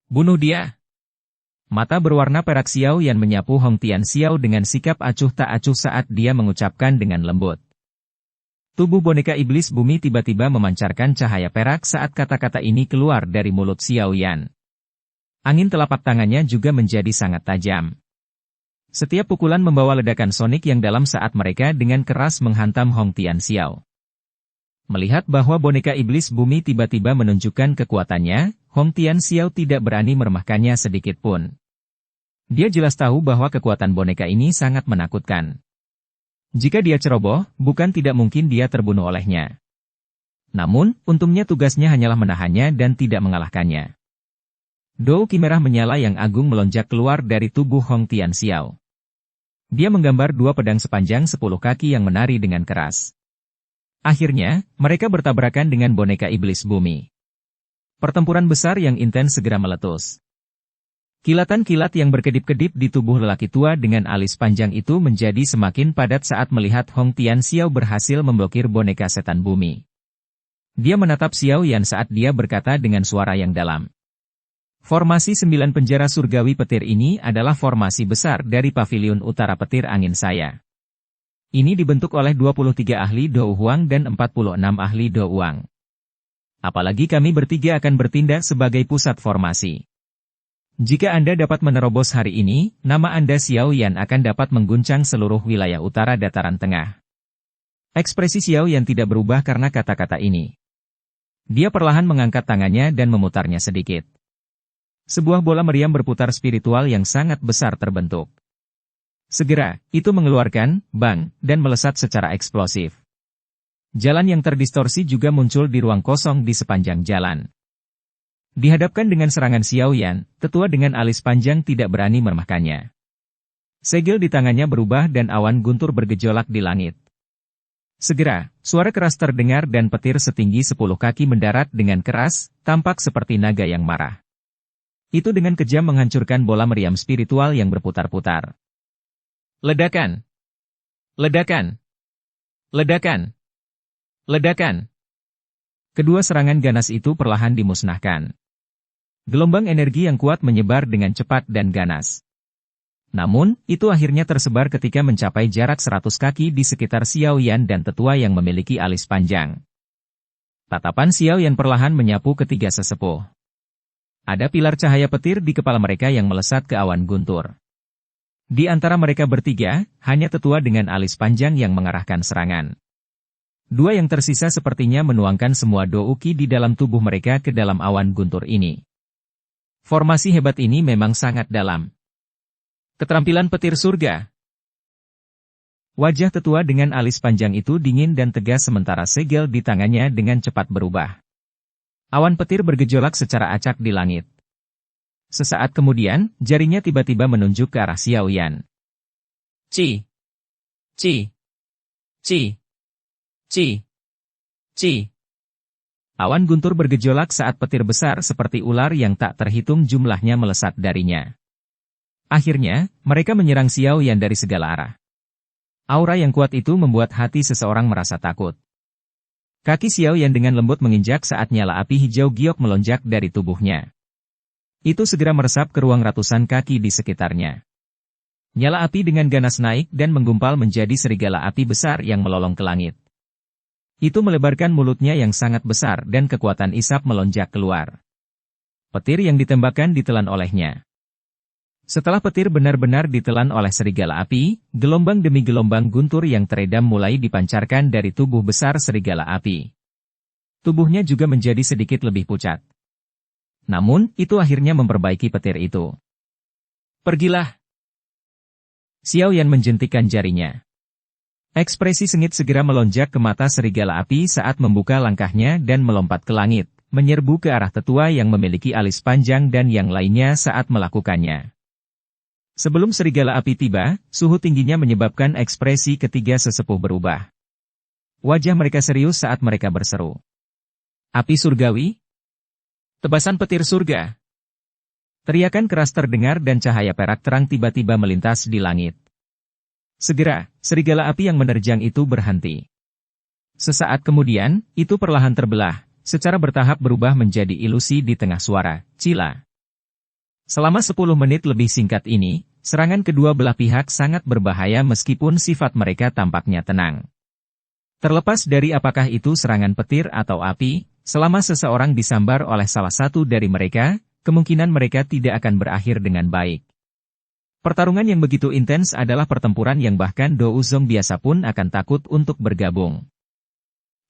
"Bunuh dia!" Mata berwarna perak Xiao Yan menyapu Hong Tian Xiao dengan sikap acuh tak acuh saat dia mengucapkan dengan lembut. Tubuh boneka iblis bumi tiba-tiba memancarkan cahaya perak saat kata-kata ini keluar dari mulut Xiao Yan. Angin telapak tangannya juga menjadi sangat tajam. Setiap pukulan membawa ledakan sonik yang dalam saat mereka dengan keras menghantam Hong Tian Xiao. Melihat bahwa boneka iblis bumi tiba-tiba menunjukkan kekuatannya, Hong Tian Xiao tidak berani meremehkannya sedikit pun. Dia jelas tahu bahwa kekuatan boneka ini sangat menakutkan. Jika dia ceroboh, bukan tidak mungkin dia terbunuh olehnya. Namun, untungnya tugasnya hanyalah menahannya dan tidak mengalahkannya. Dou Qi merah menyala yang agung melonjak keluar dari tubuh Hong Tian Xiao. Dia menggambar dua pedang sepanjang 10 kaki yang menari dengan keras. Akhirnya, mereka bertabrakan dengan boneka iblis bumi. Pertempuran besar yang intens segera meletus. Kilatan-kilat yang berkedip-kedip di tubuh lelaki tua dengan alis panjang itu menjadi semakin padat saat melihat Hong Tian Xiao berhasil memblokir boneka setan bumi. Dia menatap Xiao Yan saat dia berkata dengan suara yang dalam. Formasi 9 penjara surgawi petir ini adalah formasi besar dari pavilion utara petir angin saya. Ini dibentuk oleh 23 ahli Do Huang dan 46 ahli Do Huang. Apalagi kami bertiga akan bertindak sebagai pusat formasi. Jika Anda dapat menerobos hari ini, nama Anda Xiao Yan akan dapat mengguncang seluruh wilayah utara dataran tengah. Ekspresi Xiao Yan tidak berubah karena kata-kata ini. Dia perlahan mengangkat tangannya dan memutarnya sedikit. Sebuah bola meriam berputar spiritual yang sangat besar terbentuk. Segera, itu mengeluarkan, bang, dan melesat secara eksplosif. Jalan yang terdistorsi juga muncul di ruang kosong di sepanjang jalan. Dihadapkan dengan serangan Xiao Yan, tetua dengan alis panjang tidak berani meremehkannya. Segel di tangannya berubah dan awan guntur bergejolak di langit. Segera, suara keras terdengar dan petir setinggi 10 kaki mendarat dengan keras, tampak seperti naga yang marah. Itu dengan kejam menghancurkan bola meriam spiritual yang berputar-putar. Ledakan! Ledakan! Ledakan! Ledakan! Kedua serangan ganas itu perlahan dimusnahkan. Gelombang energi yang kuat menyebar dengan cepat dan ganas. Namun, itu akhirnya tersebar ketika mencapai jarak 100 kaki di sekitar Xiao Yan dan tetua yang memiliki alis panjang. Tatapan Xiao Yan perlahan menyapu ketiga sesepuh. Ada pilar cahaya petir di kepala mereka yang melesat ke awan guntur. Di antara mereka bertiga, hanya tetua dengan alis panjang yang mengarahkan serangan. Dua yang tersisa sepertinya menuangkan semua douki di dalam tubuh mereka ke dalam awan guntur ini. Formasi hebat ini memang sangat dalam. Keterampilan petir surga. Wajah tetua dengan alis panjang itu dingin dan tegas sementara segel di tangannya dengan cepat berubah. Awan petir bergejolak secara acak di langit. Sesaat kemudian, jarinya tiba-tiba menunjuk ke arah Xiao Yan. Ci! Ci! Ci! Ci! Ci! Awan guntur bergejolak saat petir besar seperti ular yang tak terhitung jumlahnya melesat darinya. Akhirnya, mereka menyerang Xiao Yan dari segala arah. Aura yang kuat itu membuat hati seseorang merasa takut. Kaki Xiao Yan dengan lembut menginjak saat nyala api hijau giok melonjak dari tubuhnya. Itu segera meresap ke ruang ratusan kaki di sekitarnya. Nyala api dengan ganas naik dan menggumpal menjadi serigala api besar yang melolong ke langit. Itu melebarkan mulutnya yang sangat besar dan kekuatan isap melonjak keluar. Petir yang ditembakkan ditelan olehnya. Setelah petir benar-benar ditelan oleh serigala api, gelombang demi gelombang guntur yang teredam mulai dipancarkan dari tubuh besar serigala api. Tubuhnya juga menjadi sedikit lebih pucat. Namun, itu akhirnya memperbaiki petir itu. Pergilah! Xiao Yan menjentikkan jarinya. Ekspresi sengit segera melonjak ke mata serigala api saat membuka langkahnya dan melompat ke langit, menyerbu ke arah tetua yang memiliki alis panjang dan yang lainnya saat melakukannya. Sebelum serigala api tiba, suhu tingginya menyebabkan ekspresi ketiga sesepuh berubah. Wajah mereka serius saat mereka berseru. Api surgawi? Tebasan petir surga! Teriakan keras terdengar dan cahaya perak terang tiba-tiba melintas di langit. Segera, serigala api yang menerjang itu berhenti. Sesaat kemudian, itu perlahan terbelah, secara bertahap berubah menjadi ilusi di tengah suara, Cila. Selama 10 menit lebih singkat ini, serangan kedua belah pihak sangat berbahaya meskipun sifat mereka tampaknya tenang. Terlepas dari apakah itu serangan petir atau api, selama seseorang disambar oleh salah satu dari mereka, kemungkinan mereka tidak akan berakhir dengan baik. Pertarungan yang begitu intens adalah pertempuran yang bahkan Dou Zong biasa pun akan takut untuk bergabung.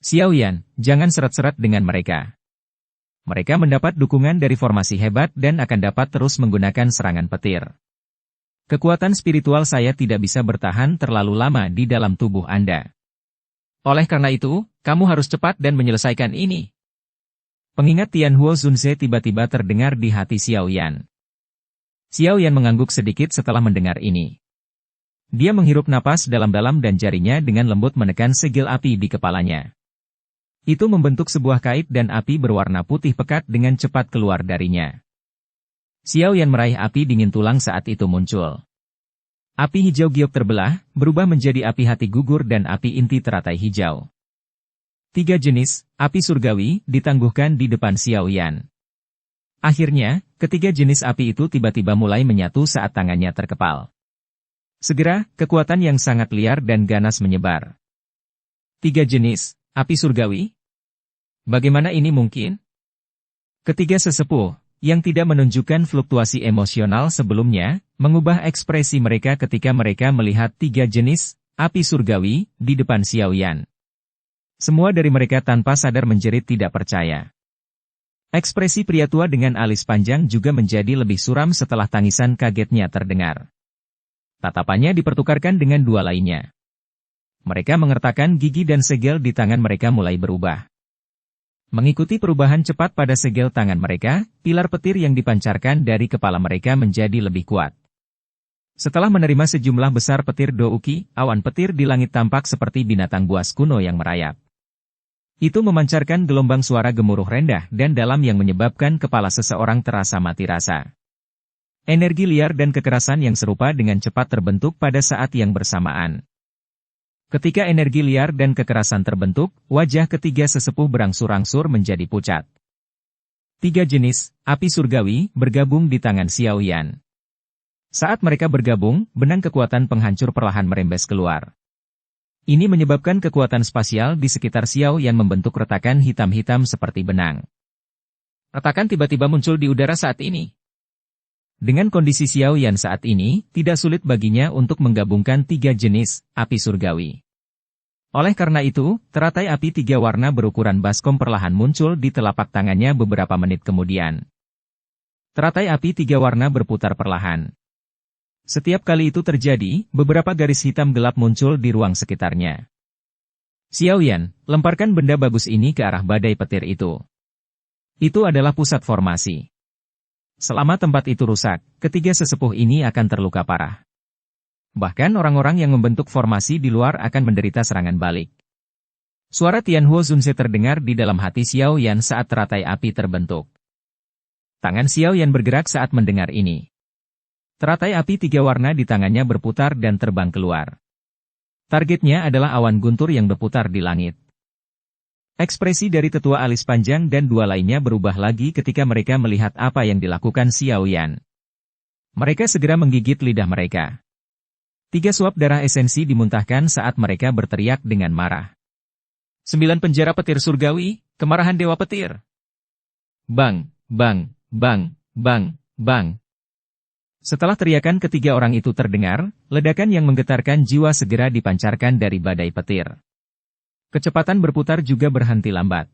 Xiao Yan, jangan seret-seret dengan mereka. Mereka mendapat dukungan dari formasi hebat dan akan dapat terus menggunakan serangan petir. Kekuatan spiritual saya tidak bisa bertahan terlalu lama di dalam tubuh Anda. Oleh karena itu, kamu harus cepat dan menyelesaikan ini. Pengingat Tianhuo Zunze tiba-tiba terdengar di hati Xiao Yan. Xiao Yan mengangguk sedikit setelah mendengar ini. Dia menghirup napas dalam-dalam dan jarinya dengan lembut menekan segel api di kepalanya. Itu membentuk sebuah kait dan api berwarna putih pekat dengan cepat keluar darinya. Xiao Yan meraih api dingin tulang saat itu muncul. Api hijau giok terbelah, berubah menjadi api hati gugur dan api inti teratai hijau. 3 jenis, api surgawi, ditangguhkan di depan Xiao Yan. Akhirnya, ketiga jenis api itu tiba-tiba mulai menyatu saat tangannya terkepal. Segera, kekuatan yang sangat liar dan ganas menyebar. 3 jenis, api surgawi? Bagaimana ini mungkin? Ketiga sesepuh, yang tidak menunjukkan fluktuasi emosional sebelumnya, mengubah ekspresi mereka ketika mereka melihat 3 jenis, api surgawi, di depan Xiao Yan. Semua dari mereka tanpa sadar menjerit tidak percaya. Ekspresi pria tua dengan alis panjang juga menjadi lebih suram setelah tangisan kagetnya terdengar. Tatapannya dipertukarkan dengan dua lainnya. Mereka mengertakkan gigi dan segel di tangan mereka mulai berubah. Mengikuti perubahan cepat pada segel tangan mereka, pilar petir yang dipancarkan dari kepala mereka menjadi lebih kuat. Setelah menerima sejumlah besar petir Douki, awan petir di langit tampak seperti binatang buas kuno yang merayap. Itu memancarkan gelombang suara gemuruh rendah dan dalam yang menyebabkan kepala seseorang terasa mati rasa. Energi liar dan kekerasan yang serupa dengan cepat terbentuk pada saat yang bersamaan. Ketika energi liar dan kekerasan terbentuk, wajah ketiga sesepuh berangsur-angsur menjadi pucat. 3 jenis api surgawi bergabung di tangan Xiao Yan. Saat mereka bergabung, benang kekuatan penghancur perlahan merembes keluar. Ini menyebabkan kekuatan spasial di sekitar Xiao Yan membentuk retakan hitam-hitam seperti benang. Retakan tiba-tiba muncul di udara saat ini. Dengan kondisi Xiao Yan saat ini, tidak sulit baginya untuk menggabungkan 3 jenis api surgawi. Oleh karena itu, teratai api 3 warna berukuran baskom perlahan muncul di telapak tangannya beberapa menit kemudian. Teratai api 3 warna berputar perlahan. Setiap kali itu terjadi, beberapa garis hitam gelap muncul di ruang sekitarnya. Xiao Yan, lemparkan benda bagus ini ke arah badai petir itu. Itu adalah pusat formasi. Selama tempat itu rusak, ketiga sesepuh ini akan terluka parah. Bahkan orang-orang yang membentuk formasi di luar akan menderita serangan balik. Suara Tianhuo Zunze terdengar di dalam hati Xiao Yan saat teratai api terbentuk. Tangan Xiao Yan bergerak saat mendengar ini. Teratai api 3 warna di tangannya berputar dan terbang keluar. Targetnya adalah awan guntur yang berputar di langit. Ekspresi dari tetua alis panjang dan 2 lainnya berubah lagi ketika mereka melihat apa yang dilakukan Xiao Yan. Mereka segera menggigit lidah mereka. 3 suap darah esensi dimuntahkan saat mereka berteriak dengan marah. 9 penjara petir surgawi, kemarahan dewa petir. Bang, bang, bang, bang, bang. Setelah teriakan ketiga orang itu terdengar, ledakan yang menggetarkan jiwa segera dipancarkan dari badai petir. Kecepatan berputar juga berhenti lambat.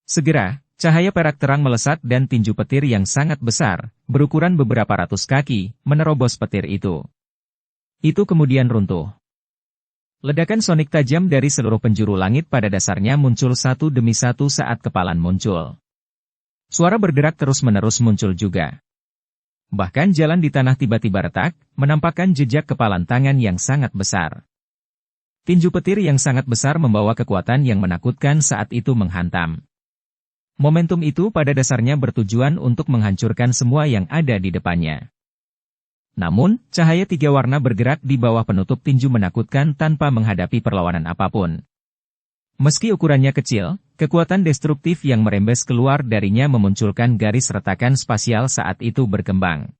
Segera, cahaya perak terang melesat dan tinju petir yang sangat besar, berukuran beberapa ratus kaki, menerobos petir itu. Itu kemudian runtuh. Ledakan sonik tajam dari seluruh penjuru langit pada dasarnya muncul satu demi satu saat kepalan muncul. Suara bergerak terus-menerus muncul juga. Bahkan jalan di tanah tiba-tiba retak, menampakkan jejak kepalan tangan yang sangat besar. Tinju petir yang sangat besar membawa kekuatan yang menakutkan saat itu menghantam. Momentum itu pada dasarnya bertujuan untuk menghancurkan semua yang ada di depannya. Namun, cahaya 3 warna bergerak di bawah penutup tinju menakutkan tanpa menghadapi perlawanan apapun. Meski ukurannya kecil, kekuatan destruktif yang merembes keluar darinya memunculkan garis retakan spasial saat itu berkembang.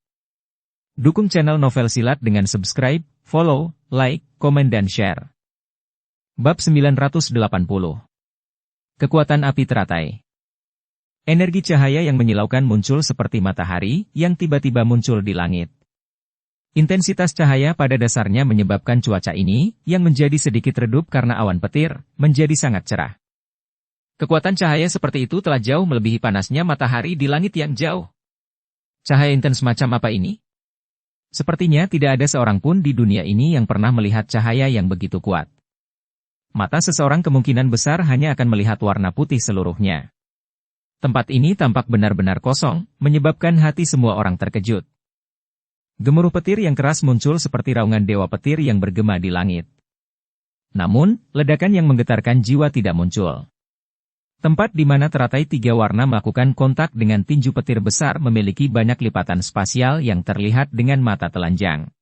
Dukung channel Novel Silat dengan subscribe, follow, like, komen dan share. Bab 980. Kekuatan api teratai. Energi cahaya yang menyilaukan muncul seperti matahari yang tiba-tiba muncul di langit. Intensitas cahaya pada dasarnya menyebabkan cuaca ini, yang menjadi sedikit redup karena awan petir, menjadi sangat cerah. Kekuatan cahaya seperti itu telah jauh melebihi panasnya matahari di langit yang jauh. Cahaya intens macam apa ini? Sepertinya tidak ada seorang pun di dunia ini yang pernah melihat cahaya yang begitu kuat. Mata seseorang kemungkinan besar hanya akan melihat warna putih seluruhnya. Tempat ini tampak benar-benar kosong, menyebabkan hati semua orang terkejut. Gemuruh petir yang keras muncul seperti raungan dewa petir yang bergema di langit. Namun, ledakan yang menggetarkan jiwa tidak muncul. Tempat di mana teratai 3 warna melakukan kontak dengan tinju petir besar memiliki banyak lipatan spasial yang terlihat dengan mata telanjang.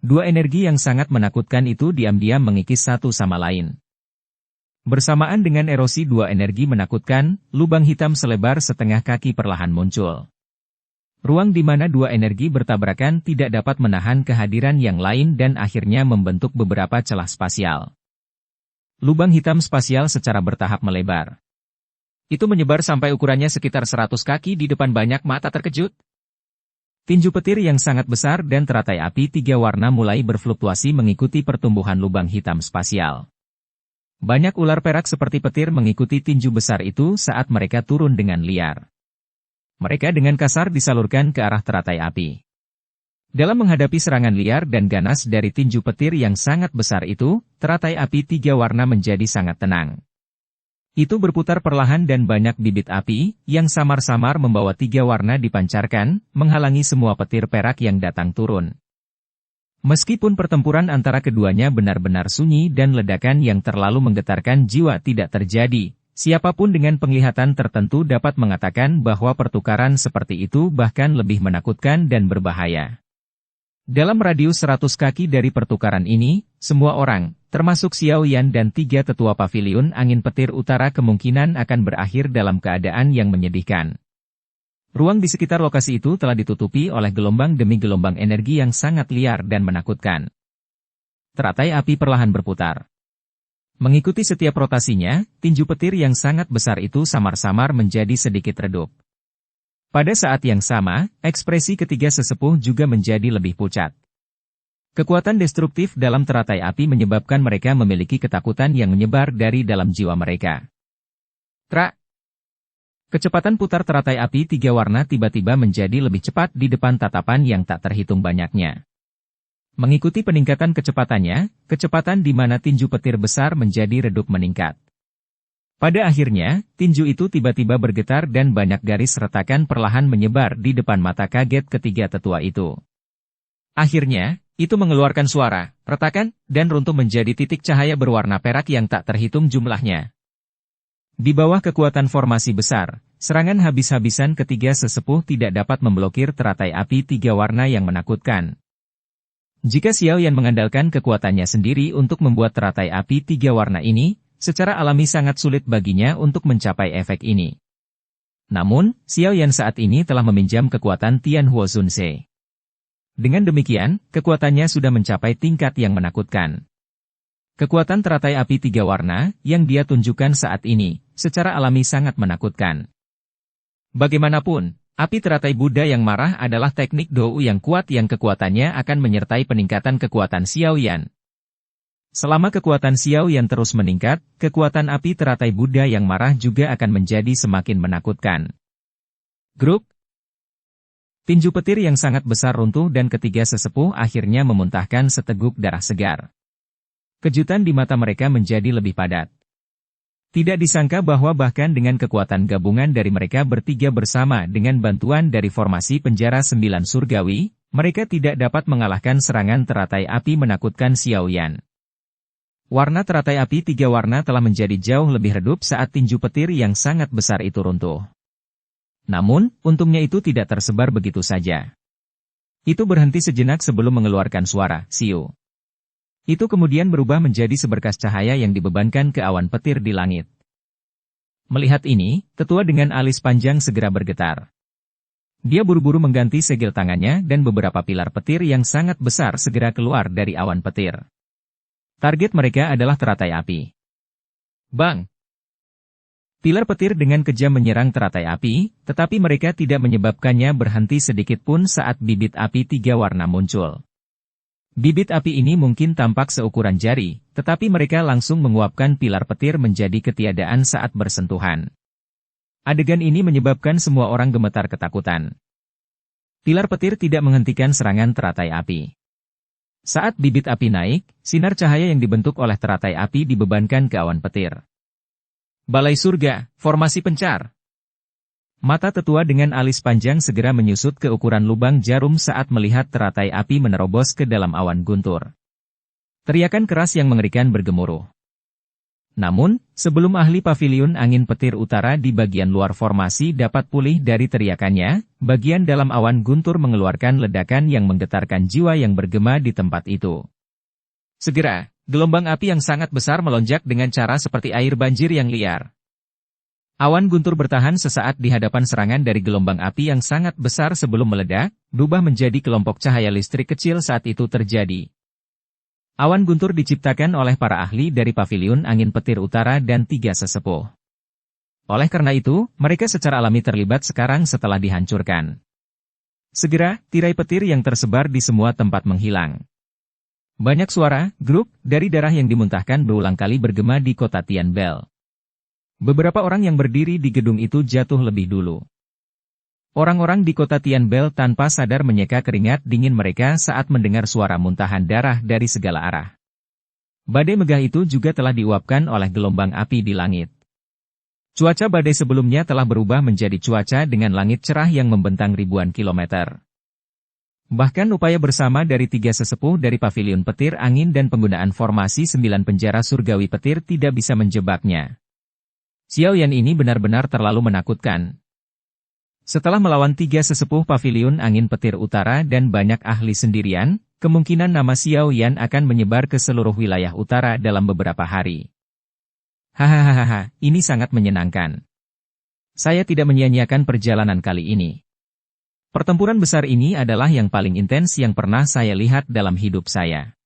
2 energi yang sangat menakutkan itu diam-diam mengikis satu sama lain. Bersamaan dengan erosi 2 energi menakutkan, lubang hitam selebar setengah kaki perlahan muncul. Ruang di mana 2 energi bertabrakan tidak dapat menahan kehadiran yang lain dan akhirnya membentuk beberapa celah spasial. Lubang hitam spasial secara bertahap melebar. Itu menyebar sampai ukurannya sekitar 100 kaki di depan banyak mata terkejut. Tinju petir yang sangat besar dan teratai api 3 warna mulai berfluktuasi mengikuti pertumbuhan lubang hitam spasial. Banyak ular perak seperti petir mengikuti tinju besar itu saat mereka turun dengan liar. Mereka dengan kasar disalurkan ke arah teratai api. Dalam menghadapi serangan liar dan ganas dari tinju petir yang sangat besar itu, teratai api 3 warna menjadi sangat tenang. Itu berputar perlahan dan banyak bibit api, yang samar-samar membawa 3 warna dipancarkan, menghalangi semua petir perak yang datang turun. Meskipun pertempuran antara keduanya benar-benar sunyi dan ledakan yang terlalu menggetarkan jiwa tidak terjadi, siapapun dengan penglihatan tertentu dapat mengatakan bahwa pertukaran seperti itu bahkan lebih menakutkan dan berbahaya. Dalam radius 100 kaki dari pertukaran ini, semua orang, termasuk Xiao Yan dan 3 tetua paviliun angin petir utara kemungkinan akan berakhir dalam keadaan yang menyedihkan. Ruang di sekitar lokasi itu telah ditutupi oleh gelombang demi gelombang energi yang sangat liar dan menakutkan. Teratai api perlahan berputar. Mengikuti setiap rotasinya, tinju petir yang sangat besar itu samar-samar menjadi sedikit redup. Pada saat yang sama, ekspresi ketiga sesepuh juga menjadi lebih pucat. Kekuatan destruktif dalam teratai api menyebabkan mereka memiliki ketakutan yang menyebar dari dalam jiwa mereka. Kecepatan putar teratai api 3 warna tiba-tiba menjadi lebih cepat di depan tatapan yang tak terhitung banyaknya. Mengikuti peningkatan kecepatannya, kecepatan di mana tinju petir besar menjadi redup meningkat. Pada akhirnya, tinju itu tiba-tiba bergetar dan banyak garis retakan perlahan menyebar di depan mata kaget ketiga tetua itu. Akhirnya, itu mengeluarkan suara, retakan, dan runtuh menjadi titik cahaya berwarna perak yang tak terhitung jumlahnya. Di bawah kekuatan formasi besar, serangan habis-habisan ketiga sesepuh tidak dapat memblokir teratai api 3 warna yang menakutkan. Jika Xiao Yan mengandalkan kekuatannya sendiri untuk membuat teratai api 3 warna ini, secara alami sangat sulit baginya untuk mencapai efek ini. Namun, Xiao Yan saat ini telah meminjam kekuatan Tianhuo Zunse. Dengan demikian, kekuatannya sudah mencapai tingkat yang menakutkan. Kekuatan teratai api 3 warna, yang dia tunjukkan saat ini, secara alami sangat menakutkan. Bagaimanapun, api teratai Buddha yang marah adalah teknik Dou yang kuat yang kekuatannya akan menyertai peningkatan kekuatan Xiao Yan. Selama kekuatan Xiao Yan terus meningkat, kekuatan api teratai Buddha yang marah juga akan menjadi semakin menakutkan. Grup tinju petir yang sangat besar runtuh dan ketiga sesepuh akhirnya memuntahkan seteguk darah segar. Kejutan di mata mereka menjadi lebih padat. Tidak disangka bahwa bahkan dengan kekuatan gabungan dari mereka bertiga bersama dengan bantuan dari formasi penjara 9 surgawi, mereka tidak dapat mengalahkan serangan teratai api menakutkan Xiao Yan. Warna teratai api 3 warna telah menjadi jauh lebih redup saat tinju petir yang sangat besar itu runtuh. Namun, untungnya itu tidak tersebar begitu saja. Itu berhenti sejenak sebelum mengeluarkan suara, siu. Itu kemudian berubah menjadi seberkas cahaya yang dibebankan ke awan petir di langit. Melihat ini, tetua dengan alis panjang segera bergetar. Dia buru-buru mengganti segel tangannya dan beberapa pilar petir yang sangat besar segera keluar dari awan petir. Target mereka adalah teratai api. Bang! Pilar petir dengan kejam menyerang teratai api, tetapi mereka tidak menyebabkannya berhenti sedikit pun saat bibit api 3 warna muncul. Bibit api ini mungkin tampak seukuran jari, tetapi mereka langsung menguapkan pilar petir menjadi ketiadaan saat bersentuhan. Adegan ini menyebabkan semua orang gemetar ketakutan. Pilar petir tidak menghentikan serangan teratai api. Saat bibit api naik, sinar cahaya yang dibentuk oleh teratai api dibebankan ke awan petir. Balai surga, formasi pencar. Mata tetua dengan alis panjang segera menyusut ke ukuran lubang jarum saat melihat teratai api menerobos ke dalam awan guntur. Teriakan keras yang mengerikan bergemuruh. Namun, sebelum ahli paviliun angin petir utara di bagian luar formasi dapat pulih dari teriakannya, bagian dalam awan guntur mengeluarkan ledakan yang menggetarkan jiwa yang bergema di tempat itu. Segera, gelombang api yang sangat besar melonjak dengan cara seperti air banjir yang liar. Awan guntur bertahan sesaat di hadapan serangan dari gelombang api yang sangat besar sebelum meledak, berubah menjadi kelompok cahaya listrik kecil saat itu terjadi. Awan guntur diciptakan oleh para ahli dari paviliun angin petir utara dan 3 sesepuh. Oleh karena itu, mereka secara alami terlibat sekarang setelah dihancurkan. Segera, tirai petir yang tersebar di semua tempat menghilang. Banyak suara, grup, dari darah yang dimuntahkan berulang kali bergema di kota Tianbel. Beberapa orang yang berdiri di gedung itu jatuh lebih dulu. Orang-orang di kota Tianbel tanpa sadar menyeka keringat dingin mereka saat mendengar suara muntahan darah dari segala arah. Badai megah itu juga telah diuapkan oleh gelombang api di langit. Cuaca badai sebelumnya telah berubah menjadi cuaca dengan langit cerah yang membentang ribuan kilometer. Bahkan upaya bersama dari 3 sesepuh dari pavilion petir angin dan penggunaan formasi 9 penjara surgawi petir tidak bisa menjebaknya. Xiao Yan ini benar-benar terlalu menakutkan. Setelah melawan 3 sesepuh pavilion angin petir utara dan banyak ahli sendirian, kemungkinan nama Xiao Yan akan menyebar ke seluruh wilayah utara dalam beberapa hari. Hahaha, ini sangat menyenangkan. Saya tidak menyia-nyiakan perjalanan kali ini. Pertempuran besar ini adalah yang paling intens yang pernah saya lihat dalam hidup saya.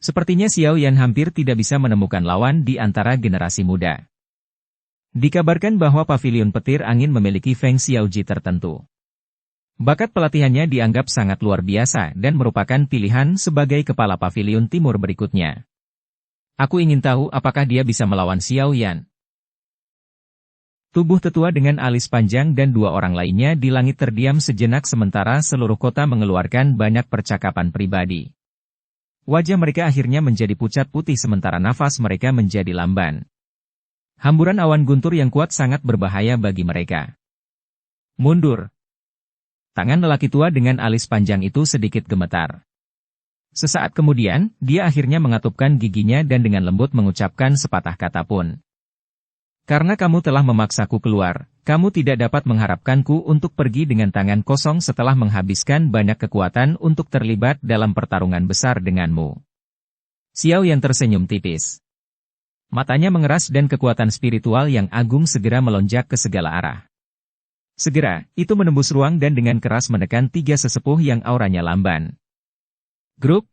Sepertinya Xiao Yan hampir tidak bisa menemukan lawan di antara generasi muda. Dikabarkan bahwa pavilion petir angin memiliki Feng Xiaoji tertentu. Bakat pelatihannya dianggap sangat luar biasa dan merupakan pilihan sebagai kepala pavilion timur berikutnya. Aku ingin tahu apakah dia bisa melawan Xiao Yan. Tubuh tetua dengan alis panjang dan 2 orang lainnya di langit terdiam sejenak sementara seluruh kota mengeluarkan banyak percakapan pribadi. Wajah mereka akhirnya menjadi pucat putih sementara nafas mereka menjadi lamban. Hamburan awan guntur yang kuat sangat berbahaya bagi mereka. Mundur. Tangan lelaki tua dengan alis panjang itu sedikit gemetar. Sesaat kemudian, dia akhirnya mengatupkan giginya dan dengan lembut mengucapkan sepatah kata pun. Karena kamu telah memaksaku keluar, kamu tidak dapat mengharapkanku untuk pergi dengan tangan kosong setelah menghabiskan banyak kekuatan untuk terlibat dalam pertarungan besar denganmu. Xiao Yan tersenyum tipis. Matanya mengeras dan kekuatan spiritual yang agung segera melonjak ke segala arah. Segera, itu menembus ruang dan dengan keras menekan 3 sesepuh yang auranya lamban. Gruk!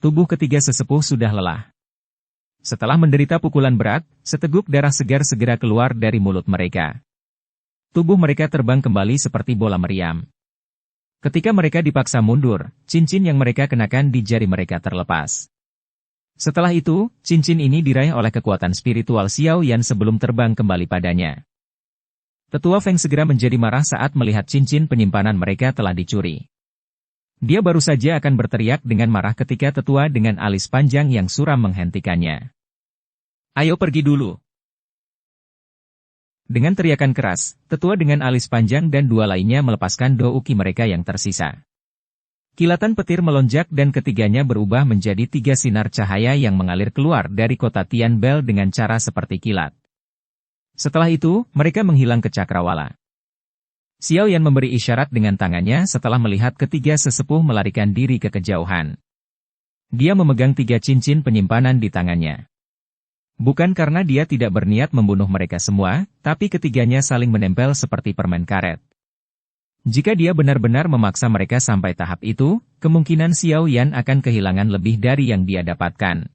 Tubuh ketiga sesepuh sudah lelah. Setelah menderita pukulan berat, seteguk darah segar segera keluar dari mulut mereka. Tubuh mereka terbang kembali seperti bola meriam. Ketika mereka dipaksa mundur, cincin yang mereka kenakan di jari mereka terlepas. Setelah itu, cincin ini diraih oleh kekuatan spiritual Xiao Yan sebelum terbang kembali padanya. Tetua Feng segera menjadi marah saat melihat cincin penyimpanan mereka telah dicuri. Dia baru saja akan berteriak dengan marah ketika tetua dengan alis panjang yang suram menghentikannya. Ayo pergi dulu. Dengan teriakan keras, tetua dengan alis panjang dan 2 lainnya melepaskan douki mereka yang tersisa. Kilatan petir melonjak dan ketiganya berubah menjadi 3 sinar cahaya yang mengalir keluar dari kota Tian Bel dengan cara seperti kilat. Setelah itu, mereka menghilang ke cakrawala. Xiao Yan memberi isyarat dengan tangannya setelah melihat ketiga sesepuh melarikan diri ke kejauhan. Dia memegang 3 cincin penyimpanan di tangannya. Bukan karena dia tidak berniat membunuh mereka semua, tapi ketiganya saling menempel seperti permen karet. Jika dia benar-benar memaksa mereka sampai tahap itu, kemungkinan Xiao Yan akan kehilangan lebih dari yang dia dapatkan.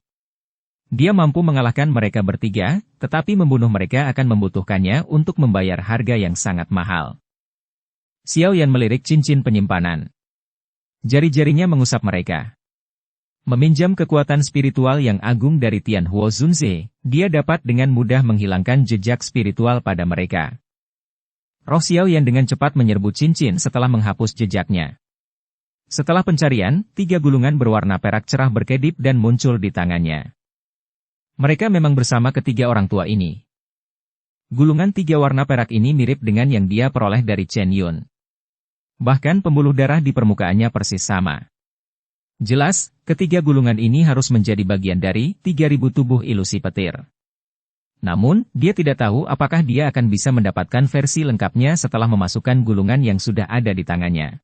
Dia mampu mengalahkan mereka bertiga, tetapi membunuh mereka akan membutuhkannya untuk membayar harga yang sangat mahal. Xiao Yan melirik cincin penyimpanan. Jari-jarinya mengusap mereka. Meminjam kekuatan spiritual yang agung dari Tian Huo Zunze, dia dapat dengan mudah menghilangkan jejak spiritual pada mereka. Roh Xiao Yan dengan cepat menyerbu cincin setelah menghapus jejaknya. Setelah pencarian, 3 gulungan berwarna perak cerah berkedip dan muncul di tangannya. Mereka memang bersama ketiga orang tua ini. Gulungan 3 warna perak ini mirip dengan yang dia peroleh dari Chen Yun. Bahkan pembuluh darah di permukaannya persis sama. Jelas, ketiga gulungan ini harus menjadi bagian dari 3.000 tubuh ilusi petir. Namun, dia tidak tahu apakah dia akan bisa mendapatkan versi lengkapnya setelah memasukkan gulungan yang sudah ada di tangannya.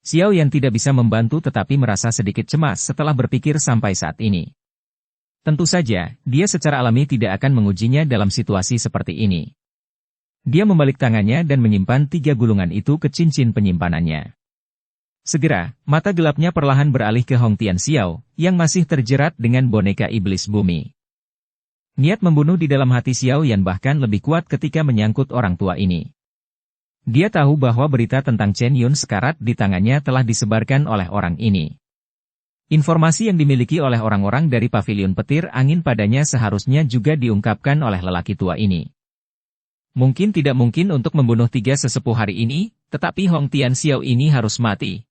Xiao Yan tidak bisa membantu tetapi merasa sedikit cemas setelah berpikir sampai saat ini. Tentu saja, dia secara alami tidak akan mengujinya dalam situasi seperti ini. Dia membalik tangannya dan menyimpan 3 gulungan itu ke cincin penyimpanannya. Segera, mata gelapnya perlahan beralih ke Hong Tian Xiao, yang masih terjerat dengan boneka iblis bumi. Niat membunuh di dalam hati Xiao Yan bahkan lebih kuat ketika menyangkut orang tua ini. Dia tahu bahwa berita tentang Chen Yun sekarat di tangannya telah disebarkan oleh orang ini. Informasi yang dimiliki oleh orang-orang dari pavilion petir angin padanya seharusnya juga diungkapkan oleh lelaki tua ini. Mungkin tidak mungkin untuk membunuh 3 sesepuh hari ini, tetapi Hong Tian Xiao ini harus mati.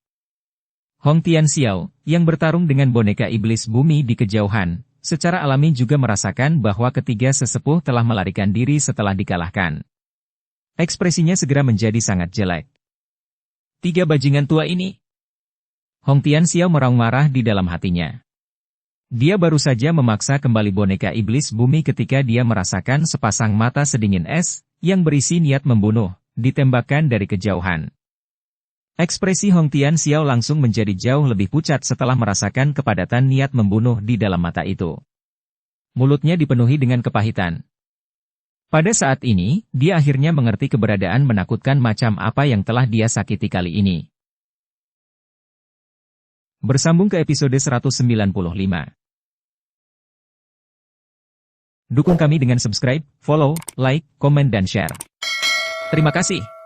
Hong Tian Xiao, yang bertarung dengan boneka iblis bumi di kejauhan, secara alami juga merasakan bahwa ketiga sesepuh telah melarikan diri setelah dikalahkan. Ekspresinya segera menjadi sangat jelek. Tiga bajingan tua ini. Hong Tianxiao meraung marah di dalam hatinya. Dia baru saja memaksa kembali boneka iblis bumi ketika dia merasakan sepasang mata sedingin es, yang berisi niat membunuh, ditembakkan dari kejauhan. Ekspresi Hong Tianxiao langsung menjadi jauh lebih pucat setelah merasakan kepadatan niat membunuh di dalam mata itu. Mulutnya dipenuhi dengan kepahitan. Pada saat ini, dia akhirnya mengerti keberadaan menakutkan macam apa yang telah dia sakiti kali ini. Bersambung ke episode 195. Dukung kami dengan subscribe, follow, like, komen dan share. Terima kasih.